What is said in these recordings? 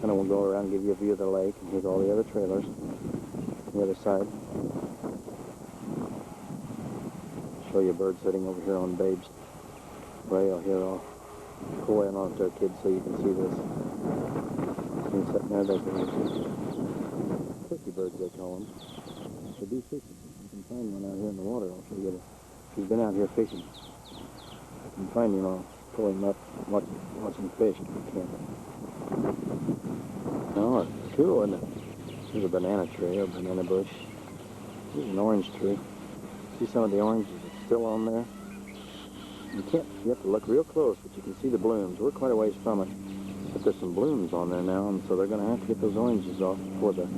kind of go around and give you a view of the lake. And here's all the other trailers on the other side. Show you a bird sitting over here on Babe's rail here. I'll pull way on there, kids, so you can see this. He's sitting there. There's the turkey birds, they call them. They do fishing. You can find one out here in the water. I'll show you. If you've been out here fishing, you can find him. I'll pull him up, watch him fish if you can. Oh, it's cool, isn't it? There's a banana tree or banana bush. Here's an orange tree. See some of the oranges that's still on there? You have to look real close, but you can see the blooms. We're quite a ways from it. But there's some blooms on there now, and so they're going to have to get those oranges off before the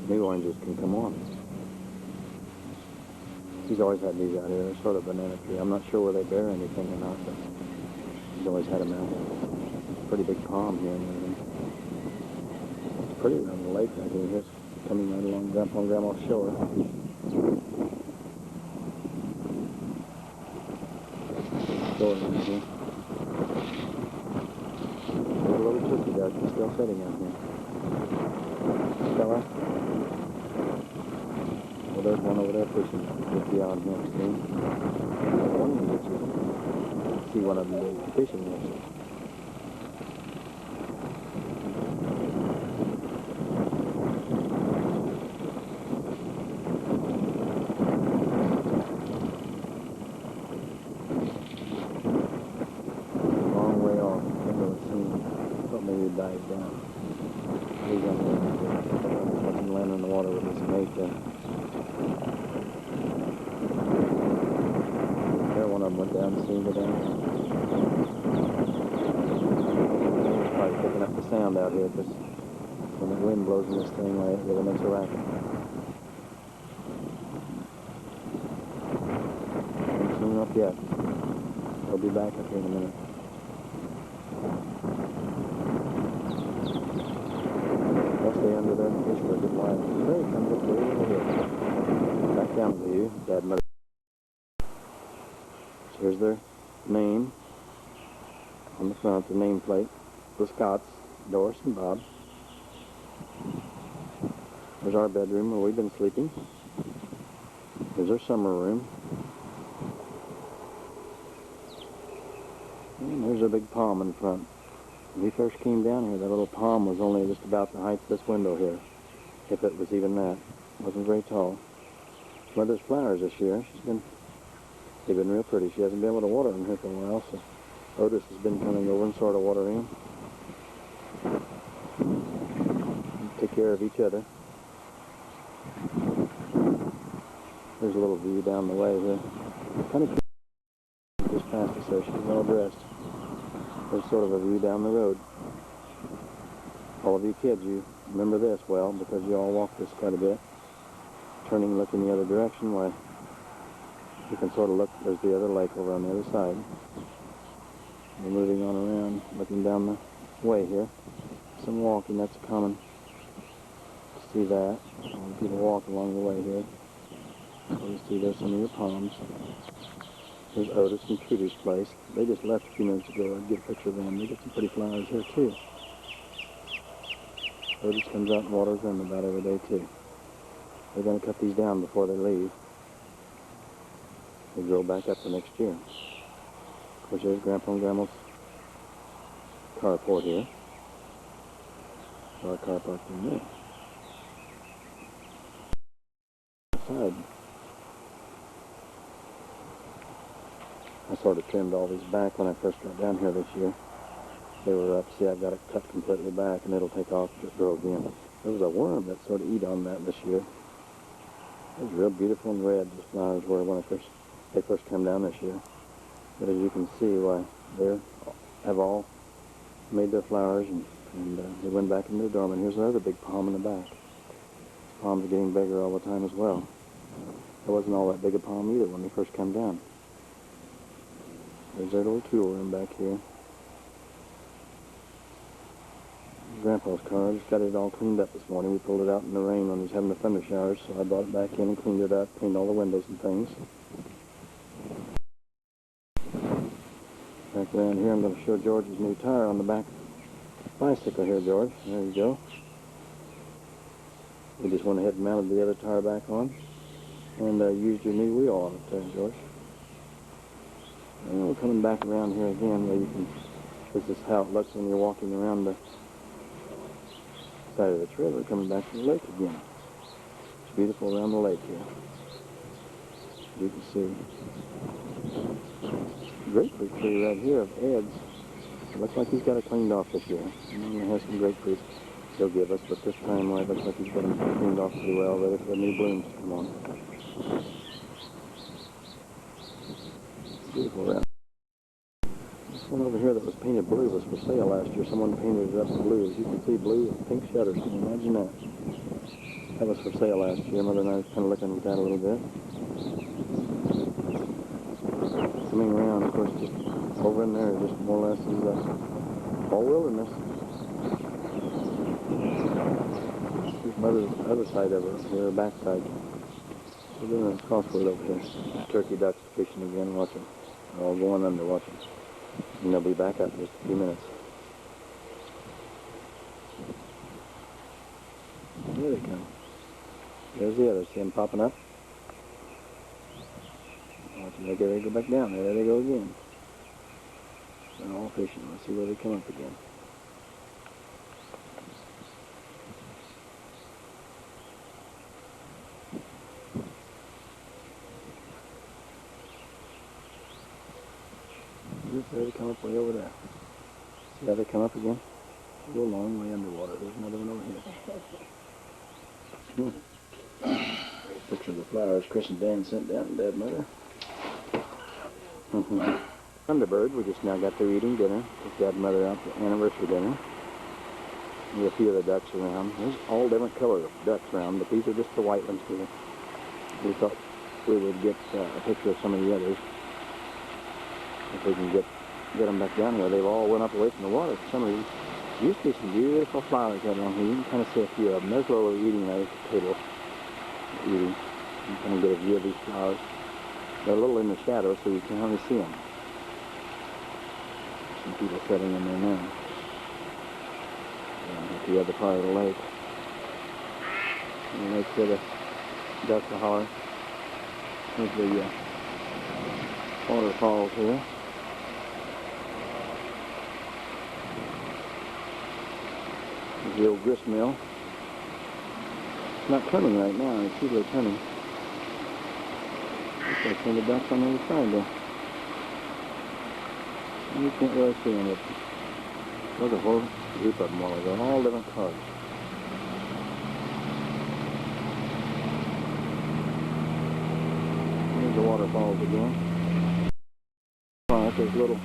new oranges can come on. He's always had these out here. They're sort of banana tree. I'm not sure where they bear anything or not, but he's always had them out here. Pretty big palm here and everything. It's pretty around the lake right here. Here's coming right along Grandpa and Grandma's shore. Shore right here. There's a little turkey duck. He's still sitting out here. Stella? Well, there's one over there fishing just beyond here, see? One of them, see one of them fishing there. Long way off. I think I was seeing. I thought maybe it died down. He's on there. I can land in the water with his mate there. One of them went down, seemed to down. Probably picking up the sound out here because when the wind blows in this thing, it really makes a racket. Haven't seen them up yet. They'll be back up here in a minute. They'll stay under there and fish for a good while. Hey, comes up way over here. Back down to you, Dad, Mother. Here's their name on the front, the nameplate. The Scotts, Doris and Bob. There's our bedroom where we've been sleeping. There's our summer room. And there's a big palm in front. When we first came down here, that little palm was only just about the height of this window here, if it was even that. It wasn't very tall. Mother's flowers this year. They've been real pretty. She hasn't been able to water them here for a while, so Otis has been coming over and sort of watering them. Take care of each other. There's a little view down the way here. Kind of just past us there. She's well dressed. There's sort of a view down the road. All of you kids, you remember this well because you all walk this quite a bit. Turning, looking the other direction, why? You can sort of look, there's the other lake over on the other side. We're moving on around, looking down the way here. Some walking, that's common to see that. People walk along the way here. So you see there's some of your palms. There's Otis and Trudy's place. They just left a few minutes ago. I'd get a picture of them. They get some pretty flowers here too. Otis comes out and waters them about every day too. They're going to cut these down before they leave. They grow back up the next year. Of course, there's Grandpa and Grandma's carport here. Our car parked in there. Outside. I sort of trimmed all these back when I first got down here this year. They were up. See, I got it cut completely back, and it'll take off to grow again. There was a worm that sort of eat on that this year. It was real beautiful and red. The flowers were when they first came down this year. But as you can see, why they have all made their flowers and they went back into the dormant. Here's another big palm in the back. This palm's getting bigger all the time as well. It wasn't all that big a palm either when they first came down. There's their little tool room back here. Grandpa's car. Just got it all cleaned up this morning. We pulled it out in the rain when he was having the thunder showers, so I brought it back in and cleaned it up, cleaned all the windows and things. Back around here, I'm going to show George's new tire on the back bicycle here, George. There you go. We just went ahead and mounted the other tire back on and used your new wheel on it there, George. And we're coming back around here again where you can, this is how it looks when you're walking around the side of the trail. We're coming back to the lake again. It's beautiful around the lake here. You can see grapefruit tree right here of Ed's. It looks like he's got it cleaned off this year. And he has some grapefruit he'll give us, but this time it looks like he's got them cleaned off pretty well, ready for the new blooms to come on. Beautiful around. This one over here that was painted blue was for sale last year. Someone painted it up blue. As you can see, blue with pink shutters. Can you imagine that? That was for sale last year. Mother and I was kind of looking at that a little bit. Coming around, of course, just over in there, just more or less is all wilderness. Here's Mother's other side of her back side. We're doing a crossword over here. Turkey ducks fishing again, watching. They're all going under watching. And they'll be back up in just a few minutes. There they come. There's the others. See them popping up? Watching. There they go back down. There they go again. They're all fishing. Let's see where they come up again. There they come up way over there. See how they come up again? They go a long way underwater. There's another one over here. Picture of the flowers Chris and Dan sent down to Dad Mother. Thunderbird, we just now got through eating dinner. Took Dad and Mother out to anniversary dinner. There's a few of the ducks around. There's all different colors of ducks around, but these are just the white ones here. We thought we would get a picture of some of the others. If we can get them back down here. They've all went up away from the water. Some of these used to be some beautiful flowers out around here. You can kind of see a few of them. There's a little eating there at the table. Eating. You can kind of get a view of these flowers. They're a little in the shadow, so you can hardly see them. Some people sitting in there now. At the other part of the lake. And the lake where the ducks are hollering. There's the waterfalls here. There's the old grist mill. It's not turning right now. It's usually turning. Looks like some of the ducks on the other side there. You can't really see them, but there's a whole group of them all over, all different colors. There's the waterfalls again. There's a little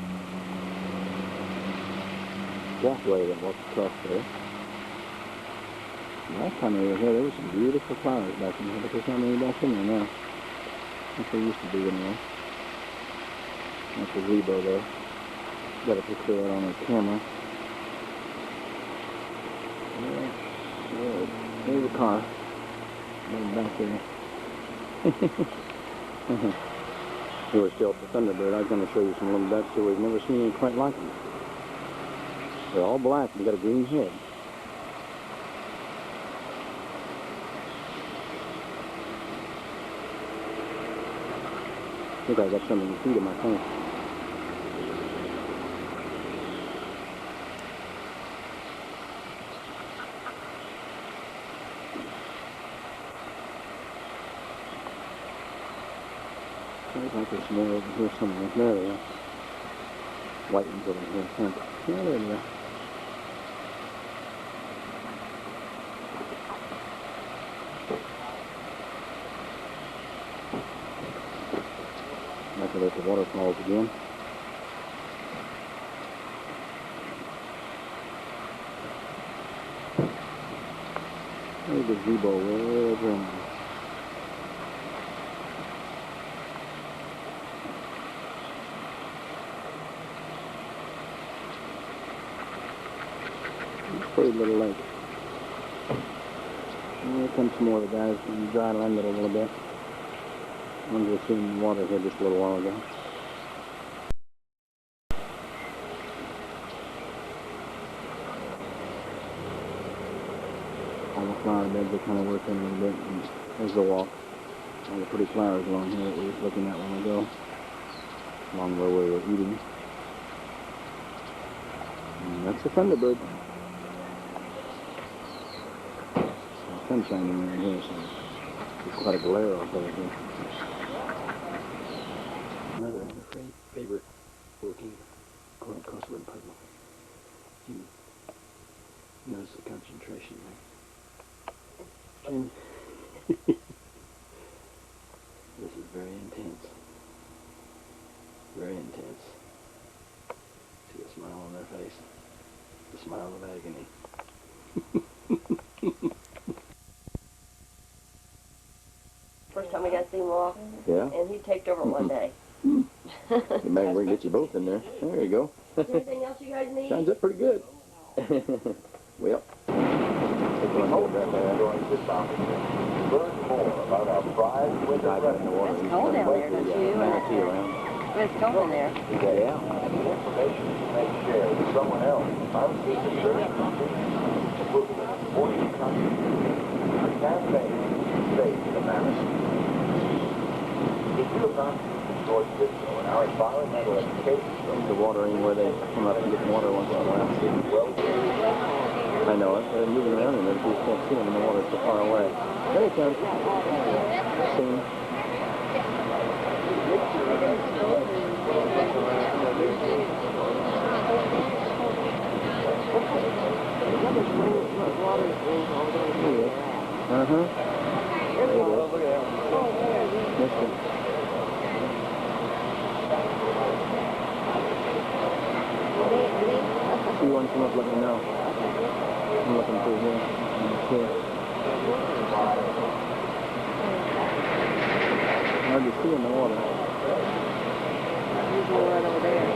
walkway that walks across there. Last time we were here, there were some beautiful flowers back in here, but there's not many back in there now. Like there used to be anyway. That's the zebo there. Got a picture of it on our camera. There's a car. Back there. We were still at the Thunderbird. I was going to show you some little ducks here. We've never seen any quite like them. They're all black and got a green head. I think I got something to feed in my tank. I think there's more over here somewhere. There they are. White ones over here, I think. Yeah, there they are. Back at the waterfalls again. There's the zebo way over in there. Pretty little lake. And here comes some more of the guys who dry land it a little bit. Ones we seen in the water here just a little while ago. all the flower beds are kind of working a little bit. And there's the walk. All the pretty flowers along here that we were looking at when we go. Along where we were eating. And that's a thunderbird. Some sun shining around here, so there's quite a glare off over here. Another favorite working coastland puzzle. You notice the concentration there. And this is very intense. Very intense. See a smile on their face. The smile of agony. First time we got to see him walk. Yeah? And he taped over one day. Maybe we can get you both in there. There you go. Is there anything else you guys need? Sounds up pretty good. Well, take one hold that there. Learn more about our prize with Dive in the water. It's cold down there, don't you? Manatee around. It's cold in there. Yeah. information you may share with someone else. I'm seeking search for movement in 40 countries. The campaign Save the Mammoth. If you have not seen the short video in our environmental education The watering where they come up and get water once in a while. well, I know it. They're moving around in there. You just can't see them in the water so far away. There he comes. See him? Uh-huh. Missed him. If you want to come up, let me know. I'm looking through here. Okay. Hard to see in the water. He's right over there.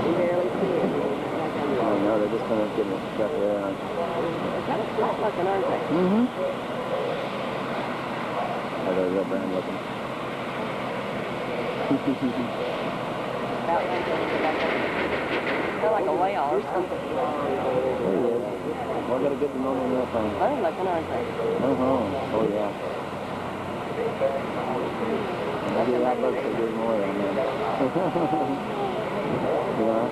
You barely see it. I know, they're just kind of getting a stuff there. They're kind of flat looking, aren't they? Mm-hmm. Oh, they're real brown looking. About like they're like a whale or something. There he is. Well, I got a good moment in that thing. Funny looking, aren't they? Uh-huh. Oh, yeah. Maybe that looks a good more than that. You know?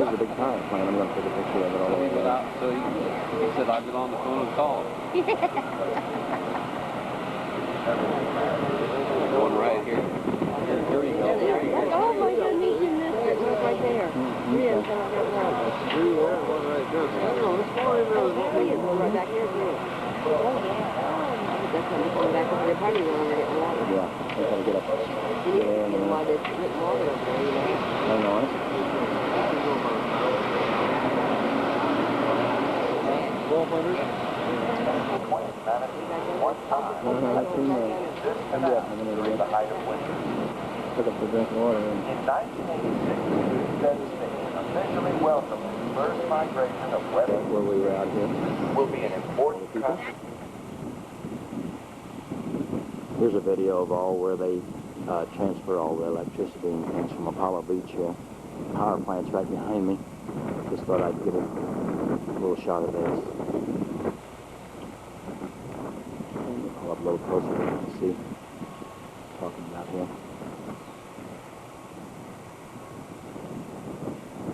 This is a big power plant. I'm going to take a picture of it all over. So he said I'd get on the phone and call. One right here. Here you go. There you go. Oh my goodness, you missed it. Look right there. Yeah, it's right there. Three there, one right there. I don't know, there's four in there. There's one right back here, too. Oh, yeah. That's when they're coming back over there. Probably when we're getting water. Yeah, I got to get up. You need to see why there's getting water up there, you know? I know it. I've seen that. I'm definitely going to the height of winter. pick up the drink of water. And In 1986, the station officially welcomed the first migration of that's weather where we were out here. will be an important People? country. Here's a video of all where they transfer all the electricity and things from Apollo Beach here. Power plant's right behind me. Just thought I'd get a little shot of this. I'll up a little closer so you can see. Talking about here.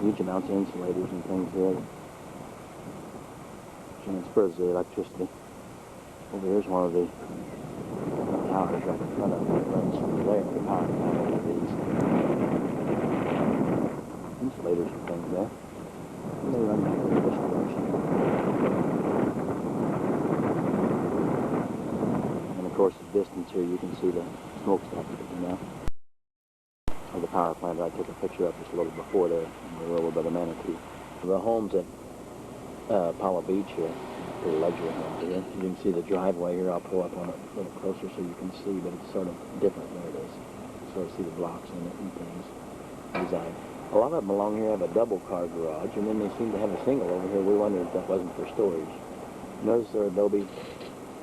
Huge amounts of insulators and things here that transfers the electricity. Over here's one of the towers right in front of it. It runs from there, the power plant over these insulators and things there. And they run back to the distribution. And of course, the distance here, you can see the smokestack sticking down of the power plant that I took a picture of just a little before there, in the little bit of Manatee. The homes at Apollo Beach here, pretty luxury homes here. You can see the driveway here. I'll pull up on it a little closer so you can see, but it's sort of different where it is. sort of see the blocks in it and things. Design. A lot of them along here have a double car garage, and then they seem to have a single over here. We wondered if that wasn't for storage. Notice there are adobe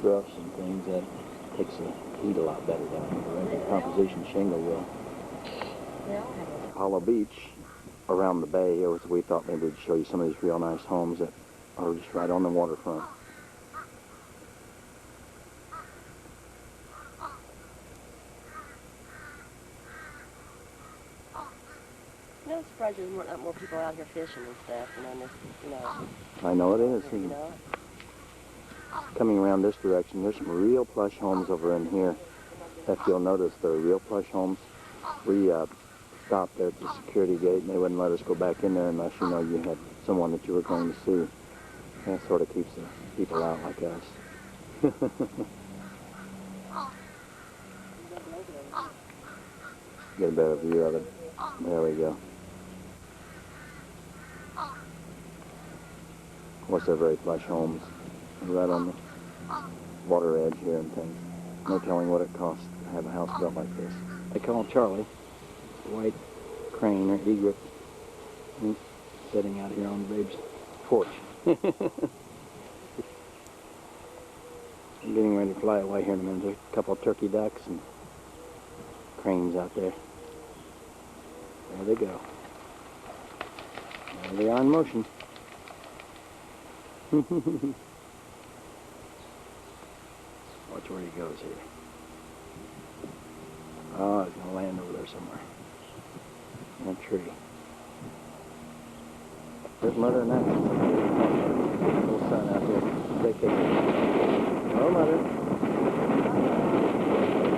roofs and things that takes the heat a lot better down here. The composition shingle will. Hollow Beach, around the bay, we thought maybe we'd show you some of these real nice homes that are just right on the waterfront. No, I'm surprised there's not more people out here fishing and stuff, and this, I know it is. know. Coming around this direction, there's some real plush homes over in here. If you'll notice, they're real plush homes. We stopped there at the security gate, and they wouldn't let us go back in there unless you had someone that you were going to see. That sort of keeps the people out like us. Get a better view of it. There we go. Of course, they're very plush homes. They're right on the water edge here and things. No telling what it costs to have a house built like this. They call Charlie, the white crane or egret. He's sitting out here on Babe's porch. I'm getting ready to fly away here in a minute. There's a couple of turkey ducks and cranes out there. There they go. There they are in motion. Watch where he goes here. Oh, he's going to land over there somewhere. In a tree. There's Mother and that little son out there vacating. Hello, Mother.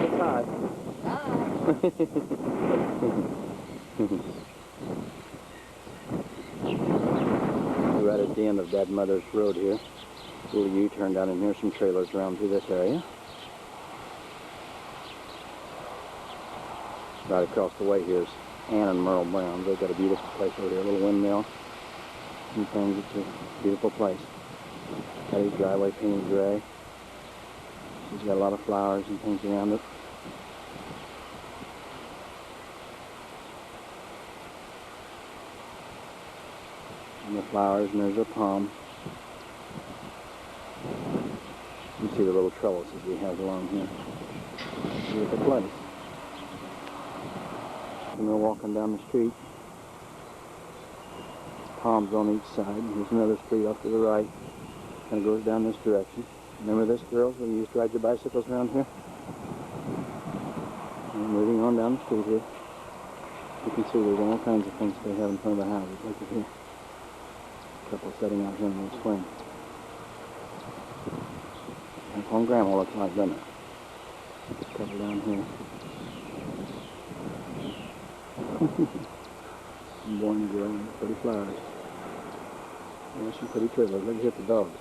It's high. We're right at the end of Dad Mother's road here. Little U-turn down in here, some trailers around through this area. Right across the way here is Ann and Merle Brown. They've got a beautiful place over here, a little windmill and things. It's a beautiful place. Got his driveway painted gray. He's got a lot of flowers and things around it. And the flowers, and there's a palm. You can see the little trellises we have along here. Beautiful place. And we're walking down the street. Palms on each side. There's another street off to the right. Kind of goes down this direction. Remember this, girls, when you used to ride your bicycles around here? And moving on down the street here. You can see there's all kinds of things they have in front of the houses. Look at here. A couple sitting out here in the swing. That's what Grandma looks like, doesn't it? A couple down here. Some boy and girl and pretty flowers. There's some pretty trailers. Look at the dogs.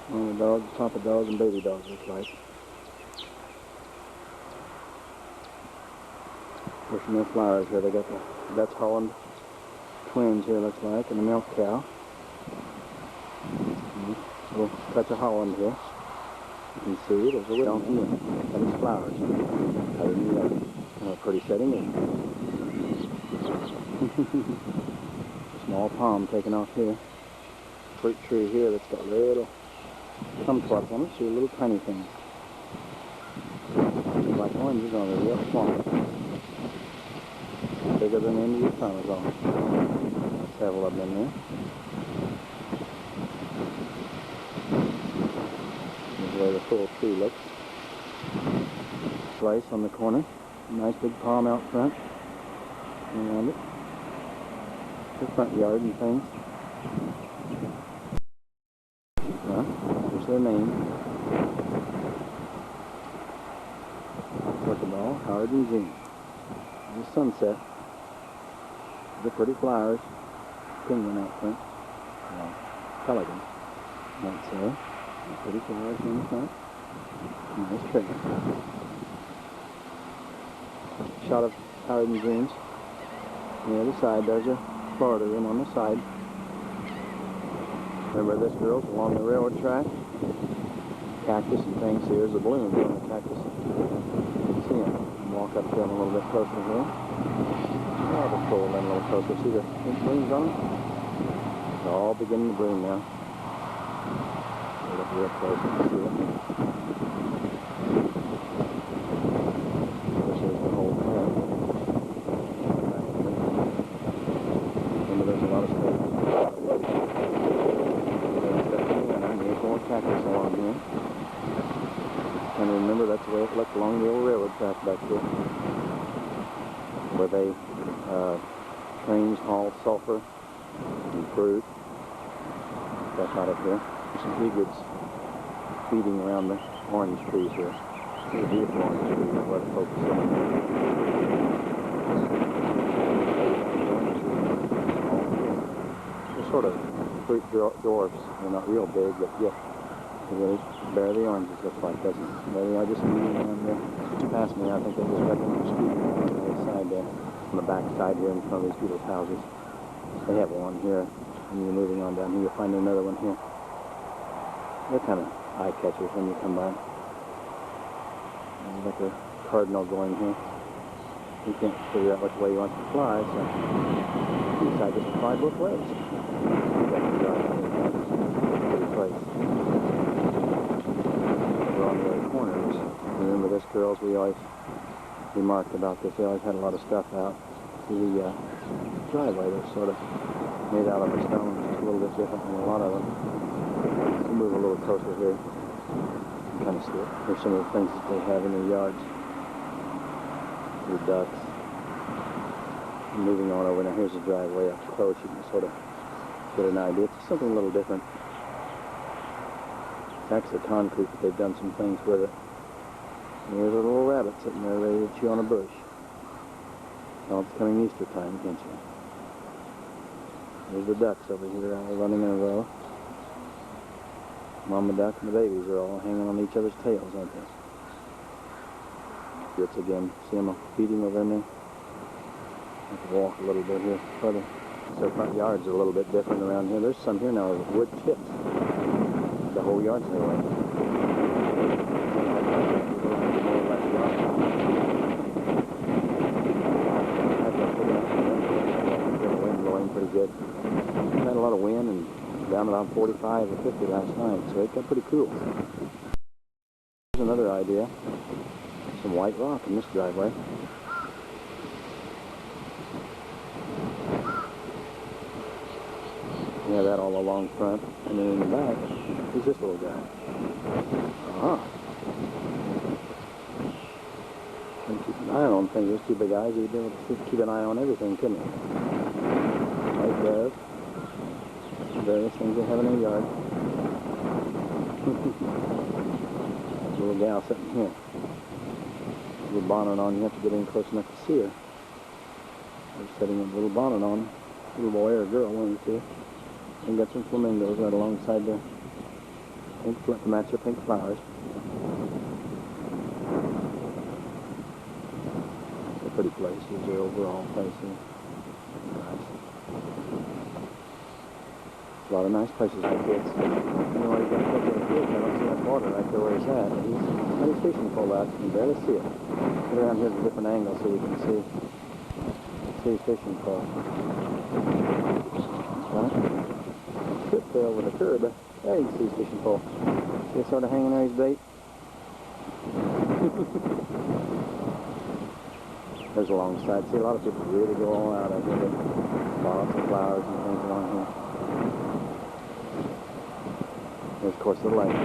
One of the dogs, papa dogs, and baby dogs look like. There's some more flowers here. They got the Dutch Holland twins here, looks like, and a milk cow. A little touch of Holland here. You can see there's a donkey and its flowers. Other than that, a pretty setting in. Small palm taken off here. Fruit tree here that's got little kumquats on it. See little tiny things. Like oranges on a real swamp. Bigger than the end of your thumb is on. Several of them in there. This is the way the full tree looks. Place on the corner. Nice big palm out front. Around it. The front yard and things. Well, here's their name. Ball, Howard and Jean. The sunset. The pretty flowers. Penguin out front. Pelican. Might say. The pretty flowers in the front. Nice tree. Shot of Howard and Jean's. On the other side, there's a Florida room on the side. Remember this, girls, along the railroad track? Cactus and things. Here's the balloons on the cactus. You can see them. Walk up Get them a little bit closer here. Oh, just pull them in a little closer. See the pink blooms on them? They're all beginning to bloom now. Look real close and see it. This is the whole plant. Remember, there's a lot of space. And there's more cactus along here. And remember, that's the way it looked along the old railroad track back there, where they trains haul sulfur and fruit. That's out of here. There's some egrets feeding around the orange trees here. These are beautiful orange trees. I'll let it focus on them. They're sort of fruit dwarfs. They're not real big, but yet they really bear the oranges, looks like, doesn't it? There they are, just feeding around there. Past me, I think they just got them feeding around the other side there. On the back side here in front of these people's houses. They have one here, and you're moving on down here, you'll find another one here. They're kind of eye catchers when you come by. There's like a cardinal going here. You can't figure out which way you want to fly, so you decide to fly both ways. Pretty place. Over on the other corners. Remember this, girls, we remarked about this. They always had a lot of stuff out. See the driveway that's sort of made out of a stone. It's a little bit different than a lot of them. We'll move a little closer here. You can kind of see it. Here's some of the things that they have in their yards. The ducks. Moving on over now, here's the driveway up close. You can sort of get an idea. It's something a little different. It's actually concrete, but they've done some things with it. And there's a little rabbit sitting there ready to chew on a bush. Well, it's coming Easter time, can't you? There's the ducks over here all running in a row. Mama duck and the babies are all hanging on each other's tails, aren't they? It's again, see them feeding over in there? I have to walk a little bit here further. So front yards are a little bit different around here. There's some here now with wood chips. The whole yard's their way. Pretty good. We had a lot of wind and down around 45 or 50 last night, so it got pretty cool. Here's another idea. Some white rock in this driveway. We have that all along front, and then in the back, who's this little guy? Uh-huh. And keep an eye on things. Those two big eyes, you'd be able to keep an eye on everything, couldn't you? White dove. Various things they have in their yard. There's a little gal sitting here. A little bonnet on. You have to get in close enough to see her. They're setting a little bonnet on. A little boy or a girl, one of the two. And got some flamingos right alongside the pink, to match their pink flowers. It's a pretty place. Here's their overall place here. Nice. A lot of nice places like this. You know, you've got a couple of kids. I don't see that water right there where he's at. He's fishing pole out. You can barely see it. Get around here at a different angle so you can see his fishing pole. That's right. Trip there over the curb. There you can see his fishing pole. See it sort of hanging there, his bait? There's a long side. See, a lot of people really go all out of here. Lots of flowers and things along here. There's, of course, the light.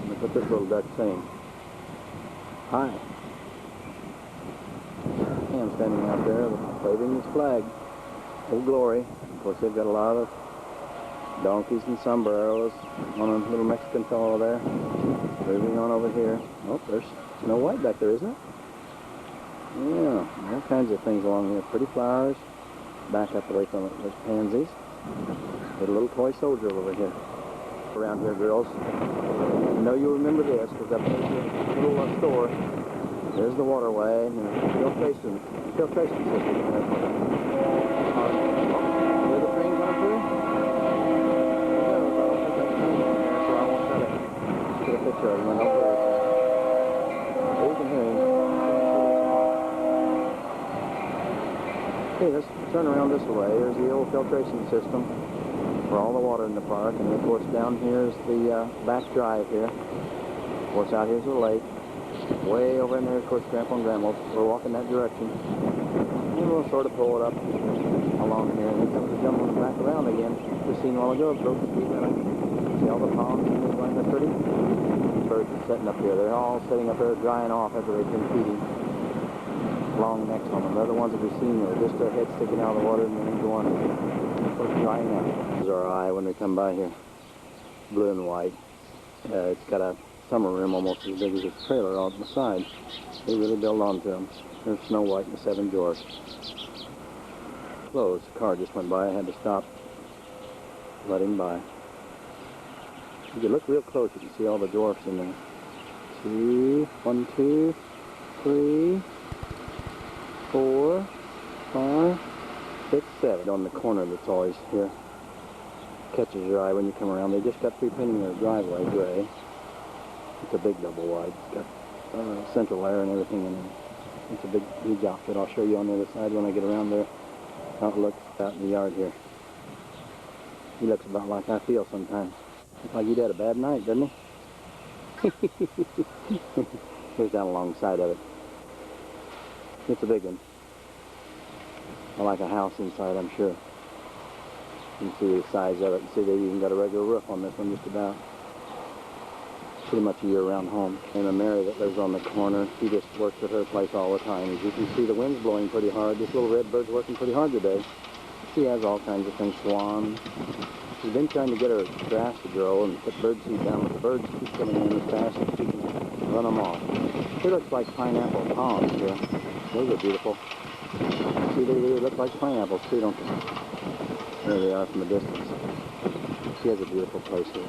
Look what this little duck's saying. Hi. I'm standing out there waving his flag. Old Glory. Of course, they've got a lot of donkeys and sombreros on a little Mexican fellow there. Moving on over here. Oh, there's Snow White back there, isn't it? Yeah, all kinds of things along here. Pretty flowers. Back up away from it. There's pansies. There's a little toy soldier over here. Around here, girls. I know you'll remember this because I've been to a little store. There's the waterway and the filtration system. Where the train going through? No, I don't think that's train in there, so I won't try to get a picture of them. I don't Okay, let's turn around this way. There's the old filtration system for all the water in the park. And of course down here is the back drive here. Of course out here's the lake. Way over in there, of course, Grandpa and Grandma, we're walking that direction. And we'll sort of pull it up along here. And then comes the jumbling back around again. Just seen a while ago, broke the speed limit. See all the palms and things like that pretty? Birds are setting up here. They're all sitting up there drying off after they've been feeding. Long necks on them. They're the ones that we've seen there. Just their heads sticking out of the water and then go on and sort of drying out. This is our eye when we come by here. Blue and white. It's got a summer room almost as big as this trailer on the side. They really build onto them. There's Snow White and the Seven Dwarfs. Closed. The car just went by. I had to stop. Let him by. If you look real close, you can see all the dwarfs in there. See? 1, 2, 3, 4, 5, 6, 7. On the corner that's always here. Catches your eye when you come around. They just got through painting their driveway gray. It's a big double wide. It's got central air and everything in it. It's a big, huge outfit. I'll show you on the other side when I get around there how it looks out in the yard here. He looks about like I feel sometimes. Looks like he'd had a bad night, doesn't he? Here's down along the side of it. It's a big one. Like a house inside, I'm sure. You can see the size of it. And see, they've even got a regular roof on this one just about. Pretty much a year-round home. And Mary that lives on the corner, she just works at her place all the time. As you can see, the wind's blowing pretty hard. This little red bird's working pretty hard today. She has all kinds of things. Swan. She's been trying to get her grass to grow and put bird seed down, but the birds keep coming in as fast as she can run them off. It looks like pineapple palms here. Those are beautiful. See, they look like pineapples too, don't they? There they are from a distance. She has a beautiful place here.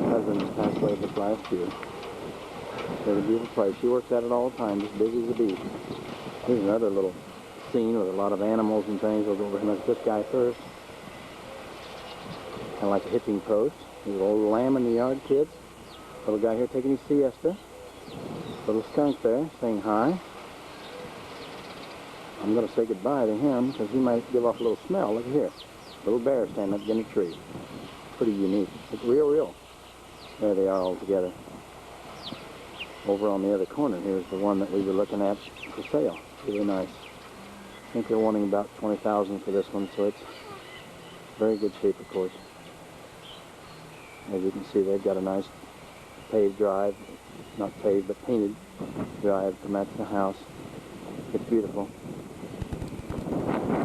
Her husband passed away this last year. She has a beautiful place. She works at it all the time, just busy as a bee. Here's another little scene with a lot of animals and things. We'll go over and look at this guy first. Kind of like a hitching post. There's a little lamb in the yard, kids. Little guy here taking his siesta. Little skunk there saying hi. I'm going to say goodbye to him because he might give off a little smell. Look here. Little bear standing up in a tree. Pretty unique. It's real. There they are all together. Over on the other corner here's the one that we were looking at for sale. Really nice. I think they're wanting about $20,000 for this one, so it's very good shape, of course. As you can see, they've got a nice paved drive. Not paved, but painted drive to match the house. It's beautiful.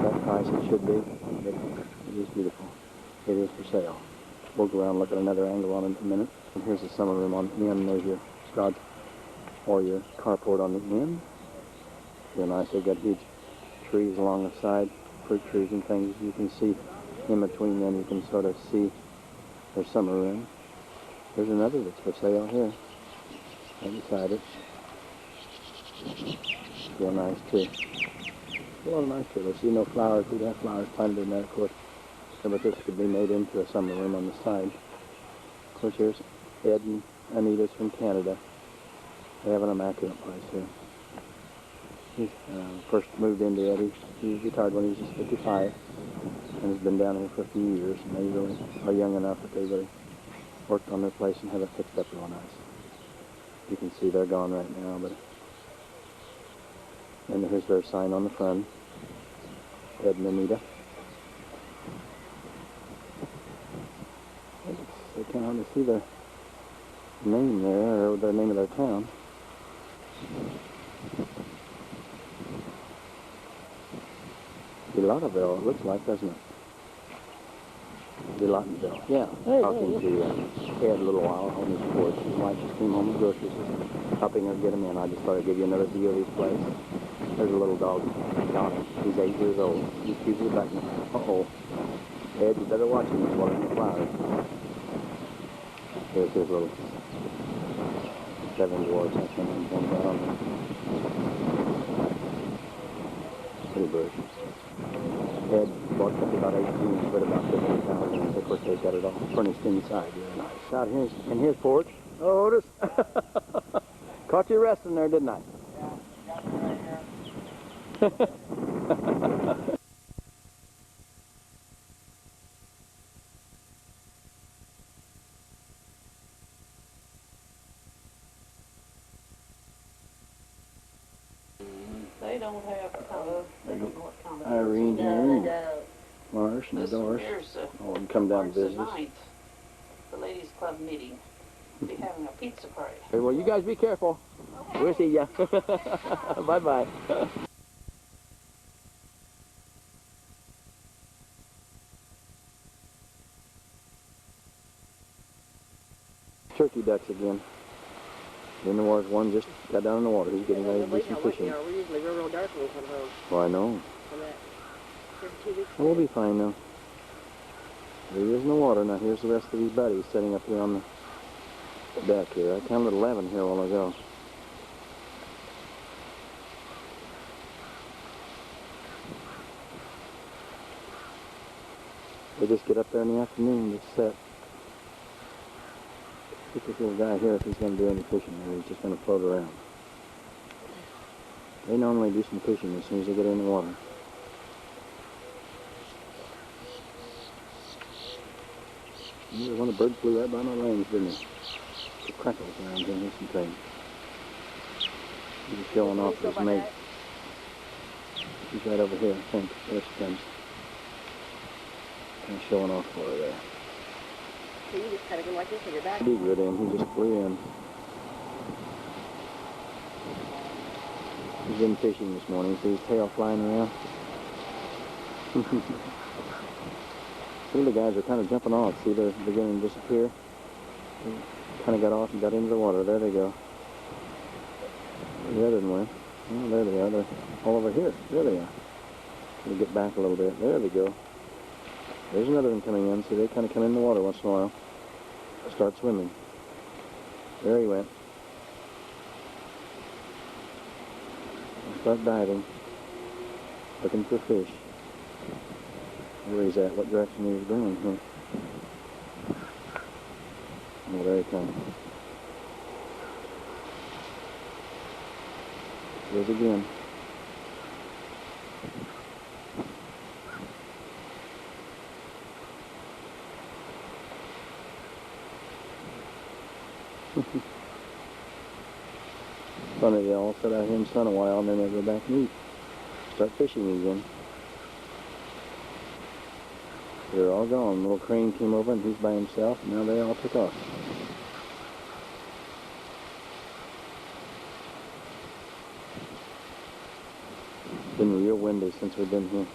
That price it should be, but it is beautiful. It is for sale. We'll go around and look at another angle on it in a minute. And here's the summer room on the end. There's your garage or your carport on the end. Real nice. They've got huge trees along the side, fruit trees and things. You can see in between them, you can sort of see their summer room. There's another that's for sale here. Right beside it. Real nice too. A lot of nice trailers. See, no flowers. We'd have flowers planted in there, of course. But this could be made into a summer room on the side. Of course, here's Ed and Anita's from Canada. They have an immaculate place here. He first moved into Eddie. He retired when he was just 55 and has been down here for a few years. And they really are young enough that they really worked on their place and have it fixed up real nice. You can see they're gone right now, but and here's their sign on the front. Ed and Anita. They can't hardly see their name there, or the name of their town. Delottaville, it looks like, doesn't it? Delottenville. Yeah. Talking to Ed a little while on his porch. His wife just came home with groceries, helping her get him in. I just thought I'd give you another view of his place. There's a little dog, Johnny. He's 8 years old. He chooses a button. Uh-oh. Ed, you better watch him. He's watering the flowers. There's his little Seven Dwarfs, I think, and one down. Pretty bird. Ed bought something about 18, but about 15,000. Of course, they've got it all furnished inside. Really nice. Out here in his porch. Oh, Otis. Caught you resting there, didn't I? Yeah, got me right here. They don't have they don't know what kind of Irene No, here, they don't. Mars and This one Doris. here's Oh, and come down March and the visit us. 9th. The ladies club meeting. Be having a pizza party. Hey, well, you guys be careful. We'll see ya. Bye-bye. Turkey ducks again. In the water, one just got down in the water. He's getting ready to do some fishing. We're usually real dark when we come home Well, I know. from that. 2 weeks We'll be fine now. There he is in the water. Now here's the rest of his buddies sitting up here on the deck here. I counted 11 here a while ago. They just get up there in the afternoon to set. Look at this little guy here if he's going to do any fishing, or he's just going to float around. They normally do some fishing as soon as they get in the water. One of the birds flew right by my range, didn't he? The crackles around here, there's some things. He's showing off his mate. She's right over here, I think. There she comes. Kind of showing off for her there. So you just kind of go like this on your back. He did in. He just flew in. He's been fishing this morning. See his tail flying around? Some of the guys are kind of jumping off. See, they're beginning to disappear. They kind of got off and got into the water. There they go. The other one went. Oh, there they are. They're all over here. There they are. Let me get back a little bit. There they go. There's another one coming in. See, they kind of come in the water once in a while. Start swimming. There he went. Start diving. Looking for fish. Where he's at, what direction he's going. Huh? Oh, there he comes. There's again. Funny, they all sit out here in the sun a while and then they go back and eat. Start fishing again. They're all gone. Little crane came over and he's by himself, and now they all took off. It's been real windy since we've been here.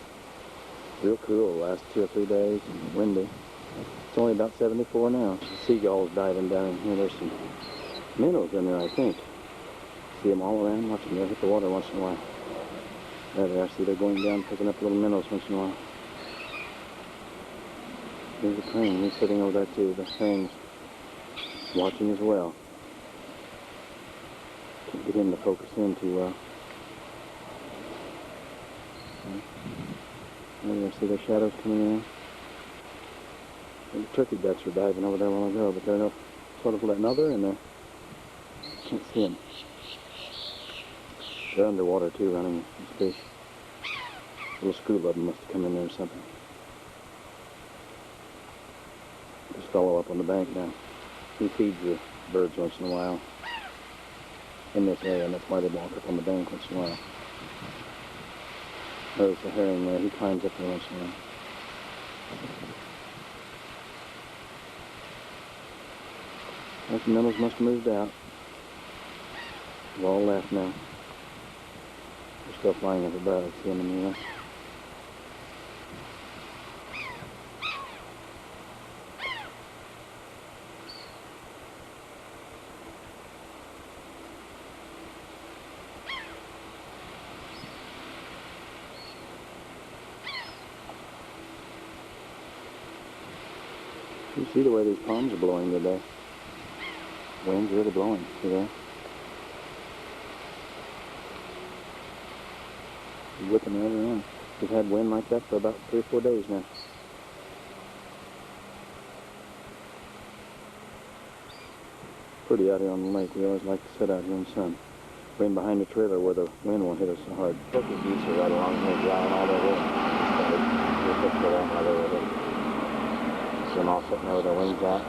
Real cool the last 2 or 3 days, and windy. It's only about 74 now. The seagulls diving down in here. There's some minnows in there, I think. See them all around, watch them. They'll hit the water once in a while. There they are. See, they're going down, picking up little minnows once in a while. There's a crane. He's sitting over there too. The crane's watching as well. Can't get him to focus in too well. There you see their shadows coming in. And the turkey ducks were diving over there a while ago, but they're not sort of letting over in there. Can't see them. They're underwater too, running these fish. A little school of them must have come in there or something. This fellow up on the bank now. He feeds the birds once in a while in this area, and that's why they walk up on the bank once in a while. There's the herring there. He climbs up there once in a while. Those minnows must have moved out. They're all left now. They're still flying up above. See them in the air. You see the way these palms are blowing today. Wind's really blowing, see there? Whipping right around. We've had wind like that for about 3 or 4 days now. Pretty out here on the lake. We always like to sit out here in the sun. Right behind the trailer where the wind won't hit us so hard. Turkey geese are right along here drying all over. We'll just go down while they're with it. See them all sitting there with their wings out.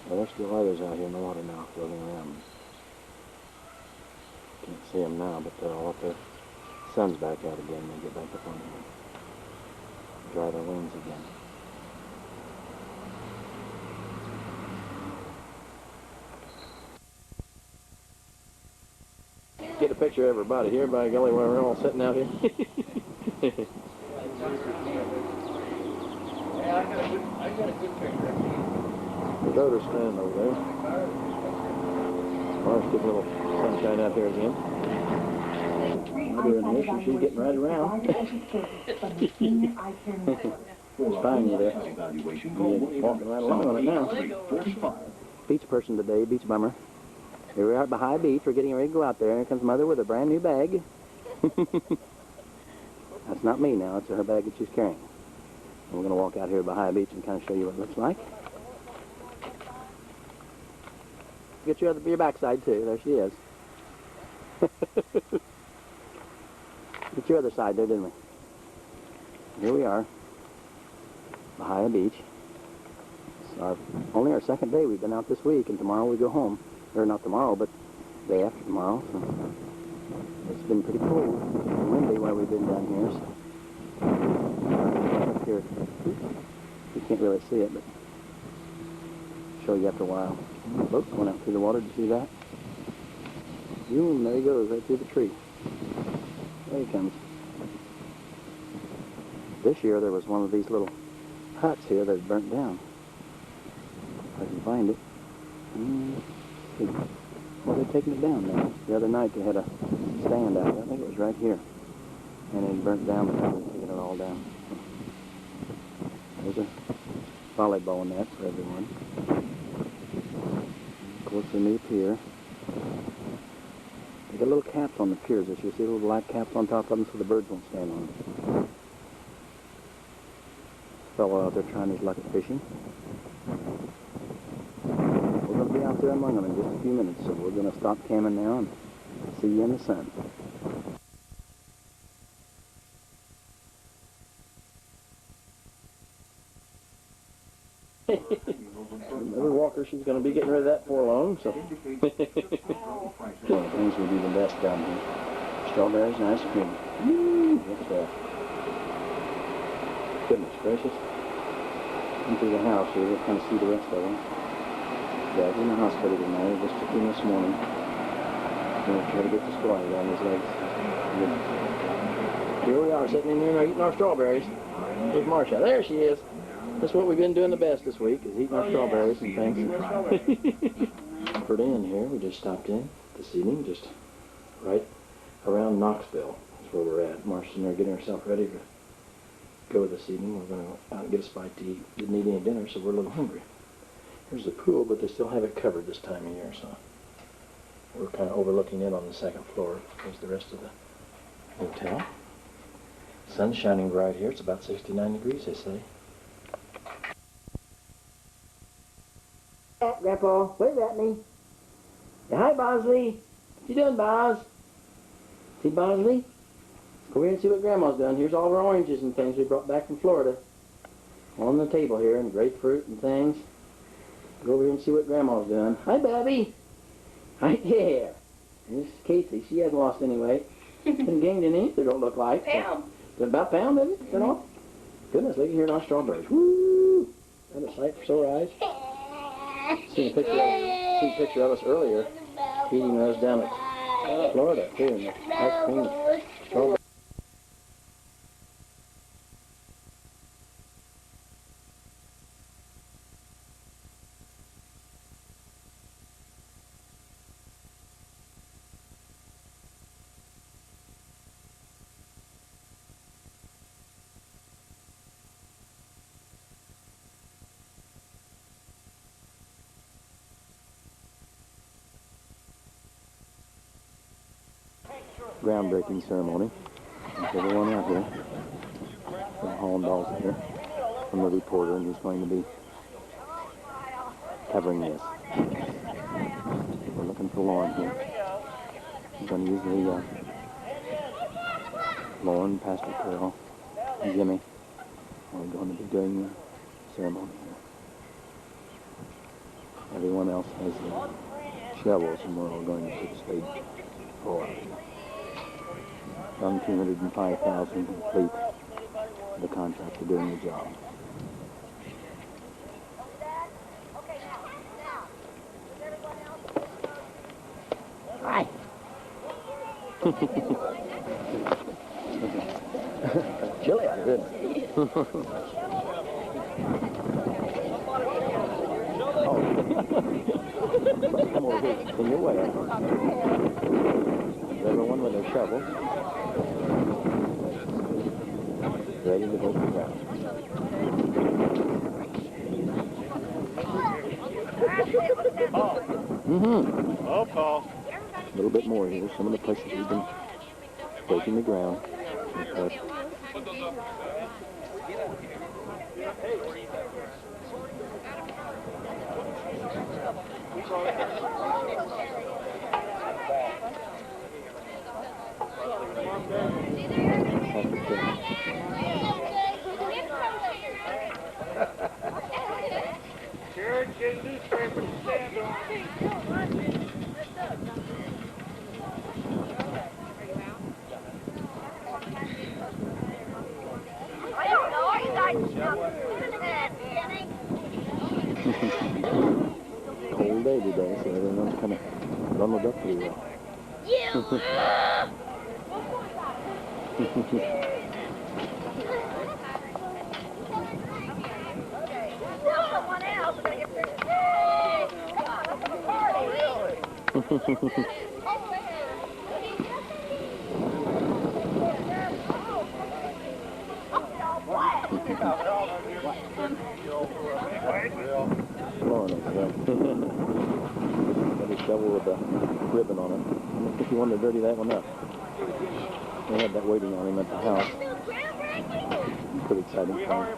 Well, there's still others out here in the water now, floating around. Can't see them now, but they're all up there. Sun's back out again. They get back up on here. Dry their wings again. Get a picture of everybody here, by golly, while we're all sitting out here. I got a good picture. The boaters standing over there. Mars getting a little sunshine out there again. Mother in here, she's getting right around. It's fine, you there. You're walking right along on it now. Beach person today, beach bummer. Here we are at Bahia Beach. We're getting ready to go out there. Here comes Mother with a brand new bag. That's not me now. It's her bag that she's carrying. And we're going to walk out here at Bahia Beach and kind of show you what it looks like. Get your backside, too. There she is. Get your other side there, didn't we? Here we are. Bahia Beach. It's only our second day. We've been out this week, and tomorrow we go home. Or not tomorrow, but day after tomorrow. So it's been pretty cold and windy while we've been down here. So up here, you can't really see it, but show you after a while. The boat's going out through the water. Did you see that? Boom, there he goes, right through the tree. There he comes. This year there was one of these little huts here that had burnt down. If I can find it. Well, they're taking it down now. The other night they had a stand out. I think it was right here. And it burnt down, but now they're taking it all down. There's a volleyball net for everyone. Of course, the new pier. They got little caps on the piers this year. See little black caps on top of them so the birds won't stand on them. Fellow out there trying his luck at fishing. We're going to be out there among them in just a few minutes, so we're going to stop camming now and see you in the sun. Another walker, she's going to be getting rid of that before long, so. One of the things we do the best down here. Strawberries and ice cream. What's that? Goodness gracious. Into the house here, we'll kind of see the rest of them. Dad's in the hospital tonight. Just took him this morning. We'll try to get the squatting on his legs. Here we are, sitting in here eating our strawberries. There's Marcia. There she is. That's what we've been doing the best this week, is eating our strawberries and things. For in here, we just stopped in this evening, just right around Knoxville. That's where we're at. Marcia's in there getting herself ready to go this evening. We're going to go out and get a bite to eat. Didn't eat any dinner, so we're a little hungry. Here's the pool, but they still have it covered this time of year, so we're kind of overlooking it on the second floor. There's the rest of the hotel. Sun's shining bright here. It's about 69 degrees, they say. Grandpa, wave at me. Yeah, hi, Bosley. What you doing, Bos? See, Bosley? Go here and see what Grandma's done. Here's all of our oranges and things we brought back from Florida. On the table here, and grapefruit and things. Go over here and see what Grandma's doing. Hi, Babby. Right there. This is Casey. She hasn't lost any weight. Hasn't gained any, it don't look like. Pound. Is it about a pound, is it? Is that all? Goodness, look at here at our strawberries. Woo! That a sight for sore eyes. Seen a picture of us earlier eating those down at Florida, too, in the ice cream. Strawberries. Groundbreaking ceremony. There's everyone out here. From Hollandall's here, from the reporter, and he's going to be covering this. We're looking for Lauren here. I'm going to use the Lauren, Pastor Carol, and Jimmy. We're going to be doing the ceremony here. Everyone else has the shovels, and we're all going to take stage pull out here. Done $205,000 complete. The contractor doing the job. Hi. Chilly out here. Come over here. In your way. Everyone with their shovels. Ready to go to the ground. Oh, Paul. A little bit more here. Some of the places we've been taking the ground. Church and newspaper to stand on. Cold day today, so everyone's kind of bundled up pretty well. Someone else is going to get this. Come on, let's have a party. Lauren over there. Got a shovel with a ribbon on it. I don't think he wanted to dirty that one up. They had that waiting on him at the house. Pretty exciting time.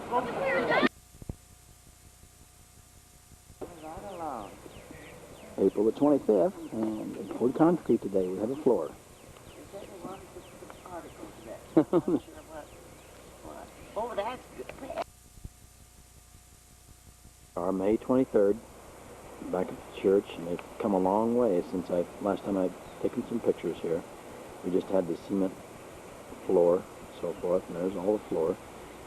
April the 25th, and we poured concrete today. We have a floor. Oh, that's good. Our May 23rd, back at the church, and they've come a long way since last time I'd taken some pictures here. We just had the cement floor, so forth, and there's all the floor.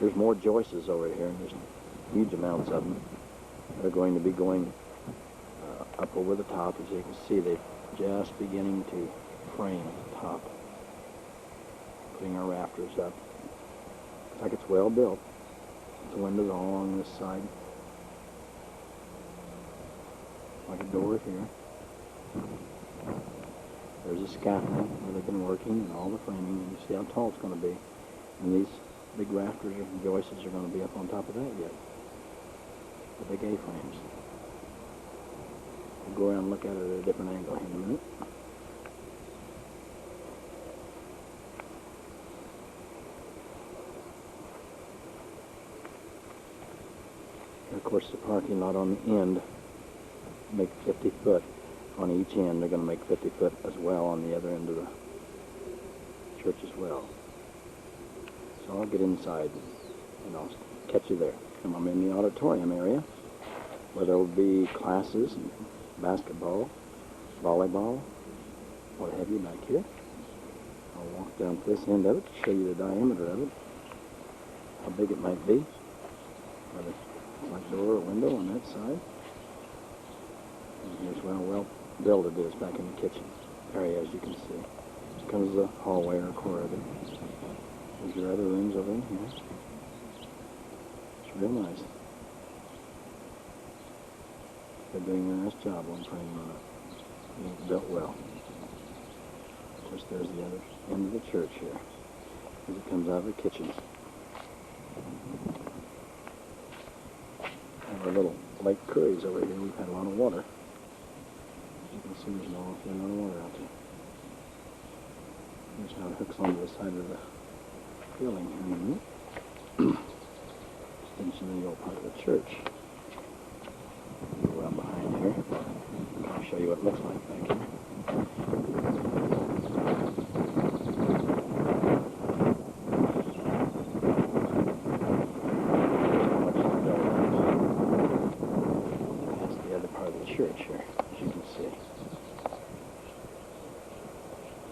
There's more joists over here, and there's huge amounts of them. They're going to be going up over the top. As you can see, they're just beginning to frame the top, putting our rafters up. Looks like it's well built. The windows all along this side. Like a door here. There's a scaffolding where they've been working and all the framing, and you see how tall it's going to be. And these big rafters and joists are going to be up on top of that yet. The big A-frames. We'll go around and look at it at a different angle here in a minute. And of course, the parking lot on the end make 50 foot on each end. They're going to make 50 foot as well on the other end of the church as well. So I'll get inside and I'll catch you there. And I'm in the auditorium area where there will be classes and basketball, volleyball, what have you back here. I'll walk down to this end of it to show you the diameter of it, how big it might be. By the front door or window on that side. And here's how well built it is back in the kitchen area, as you can see. Here comes the hallway or corridor. There's your other rooms over in here. It's real nice. They're doing a nice job on framing on it. It's built well. Of course, there's the other end of the church here, as it comes out of the kitchen. And our little Lake Curry's over here. We've had a lot of water. As you can see, there's an awful lot of water out there. Here's how it hooks onto the side of the building here in a minute. extension of the old part of the church. Go around behind here. I'll show you what it looks like back here. That's the other part of the church here, as you can see.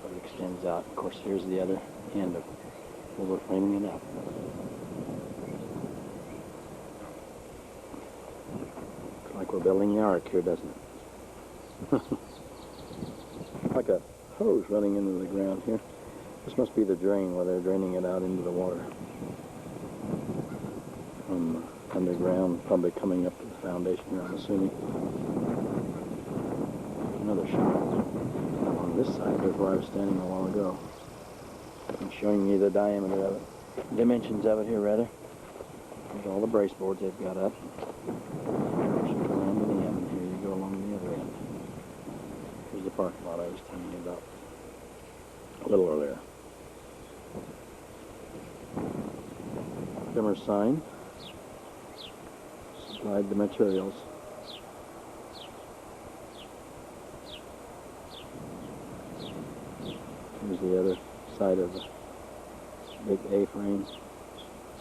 So it extends out. Of course, here's the other end of where we're framing it up. Looks like we're building the ark here, doesn't it? Like a hose running into the ground here. This must be the drain where they're draining it out into the water. From underground, probably coming up to the foundation here, I'm assuming. Another shot. On this side, there's where I was standing a while ago. I'm showing you the diameter of it. Dimensions of it here, rather. There's all the brace boards they've got up. Should go around to the end, and here you go along the other end. Here's the parking lot I was telling you about a little earlier. Trimmer sign. Supplied the materials. Here's the other side of the big A-frame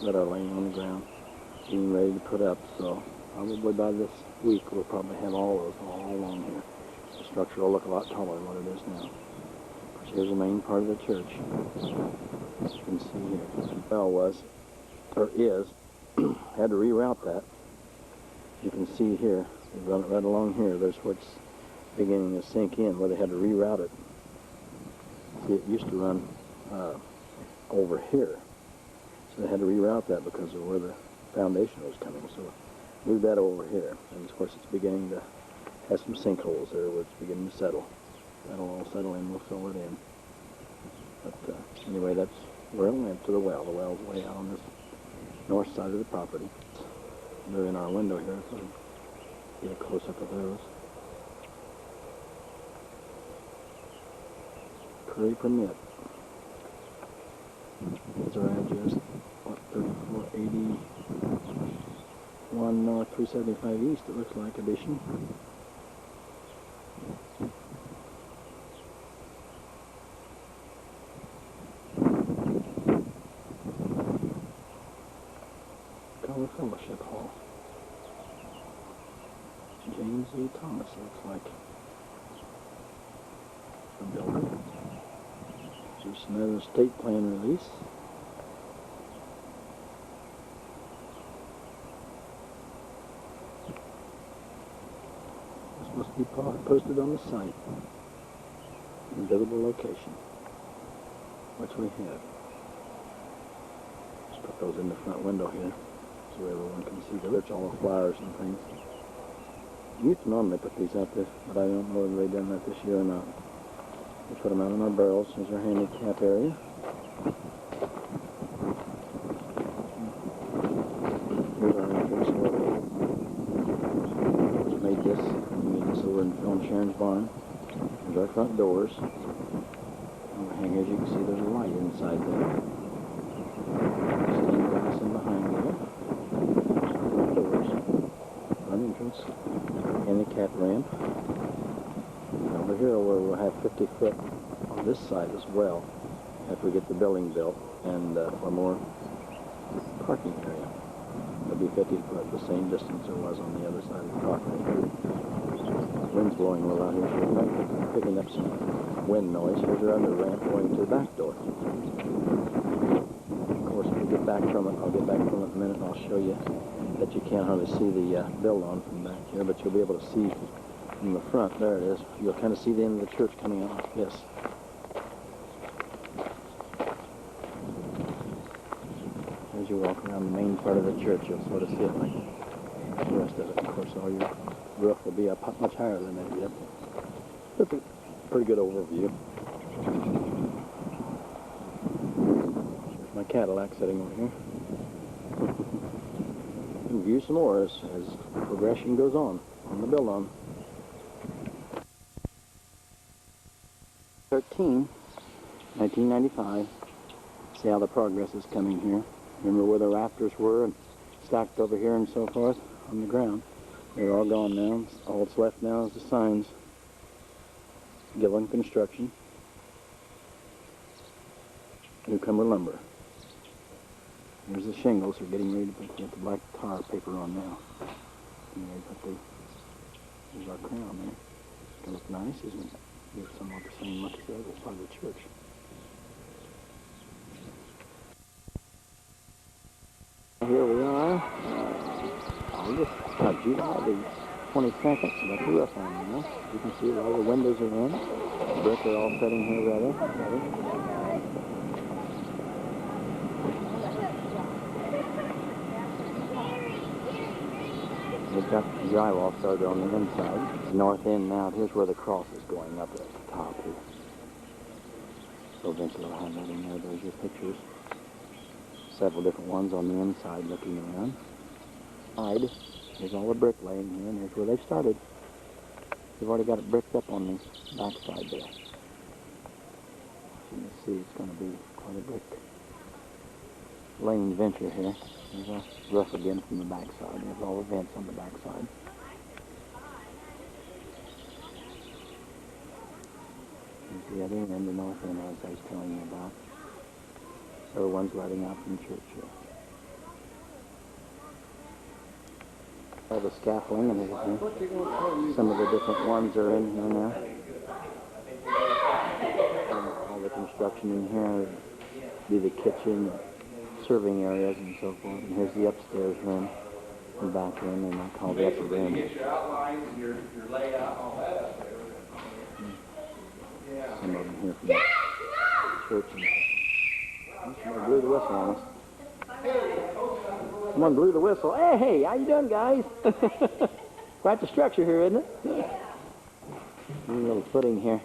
that are laying on the ground, being ready to put up. So probably by this week we'll probably have all those all along here. The structure will look a lot taller than what it is now. Of course, here's the main part of the church. As you can see here. The well was, or is, had to reroute that. You can see here, we run it right along here. There's what's beginning to sink in, where they had to reroute it. See, it used to run over here. So they had to reroute that because of where the foundation was coming. So move that over here. And of course it's beginning to have some sinkholes there where it's beginning to settle. That'll all settle in, we'll fill it in. But anyway, that's where it went, to the well. The well's way out on this north side of the property. They're in our window here, so get a close-up of those. Curry permit. That's our address. 3481 North 375 East, it looks like, addition. Cover Fellowship Hall. James E. Thomas looks like the builder. Just another estate plan release. This must be posted on the site. In visible location, which we have. Just put those in the front window here, so everyone can see the all the flowers and things. Youth normally put these out there, but I don't know whether they've done that this year or not. We put them out in our barrels. Here's our handicap area. Here's our entrance where we made this. We made this over on Sharon's barn. Here's our front doors. Overhangers, you can see there's a light inside there. Stained glass in behind there. Front doors. Front entrance. Handicap ramp. And over here where we'll have 50 foot on this side as well after we get the building built, and for more parking area. It'll be 50 foot, the same distance there was on the other side of the property. Wind's blowing a little out here, so we might be picking up some wind noise. Here's our other ramp going to the back door. Of course, if we get back from it, I'll get back from it in a minute and I'll show you that you can't hardly see the build on from back here, but you'll be able to see from the front. There it is. You'll kind of see the end of the church coming out like this. As you walk around the main part of the church, you'll sort of see it like the rest of it. Of course, all your roof will be up much higher than that yet. But pretty good overview. Here's my Cadillac sitting over here. And view some more as progression goes on the build on. 1995. See how the progress is coming here. Remember where the rafters were and stacked over here and so forth on the ground? They're all gone now. All that's left now is the signs. Gillen Construction. Newcomer Lumber. Here's the shingles. They're getting ready to put the black tar paper on now. And there's our crown there. It's going to look nice, isn't it? Give somewhat the same look as the other side of the church. Here we are. July the 22nd. So got the roof on now. You can see all the windows are in. The brick are all sitting here ready. We've got the drywall started on the inside. The north end now, here's where the cross is going up at the top here. So eventually I'll have that in there. There's your pictures. Several different ones on the inside looking around. Here's all the brick laying here, and here's where they've started. They've already got it bricked up on the back side there. So you can see it's going to be quite a brick laying venture here. There's a roof again from the back side. There's all the vents on the back side. There's the other end, the north end, as I was telling you about. Other ones lighting out from the church here. All the scaffolding and everything. Some of the different ones are in here now. All the construction in here be the kitchen, serving areas and so forth. And here's the upstairs room, the back room, and I call the upper room. Some of them here from the church. Someone blew the whistle on us. Someone blew the whistle. Hey, how you doing, guys? Quite the structure here, isn't it? A little footing here.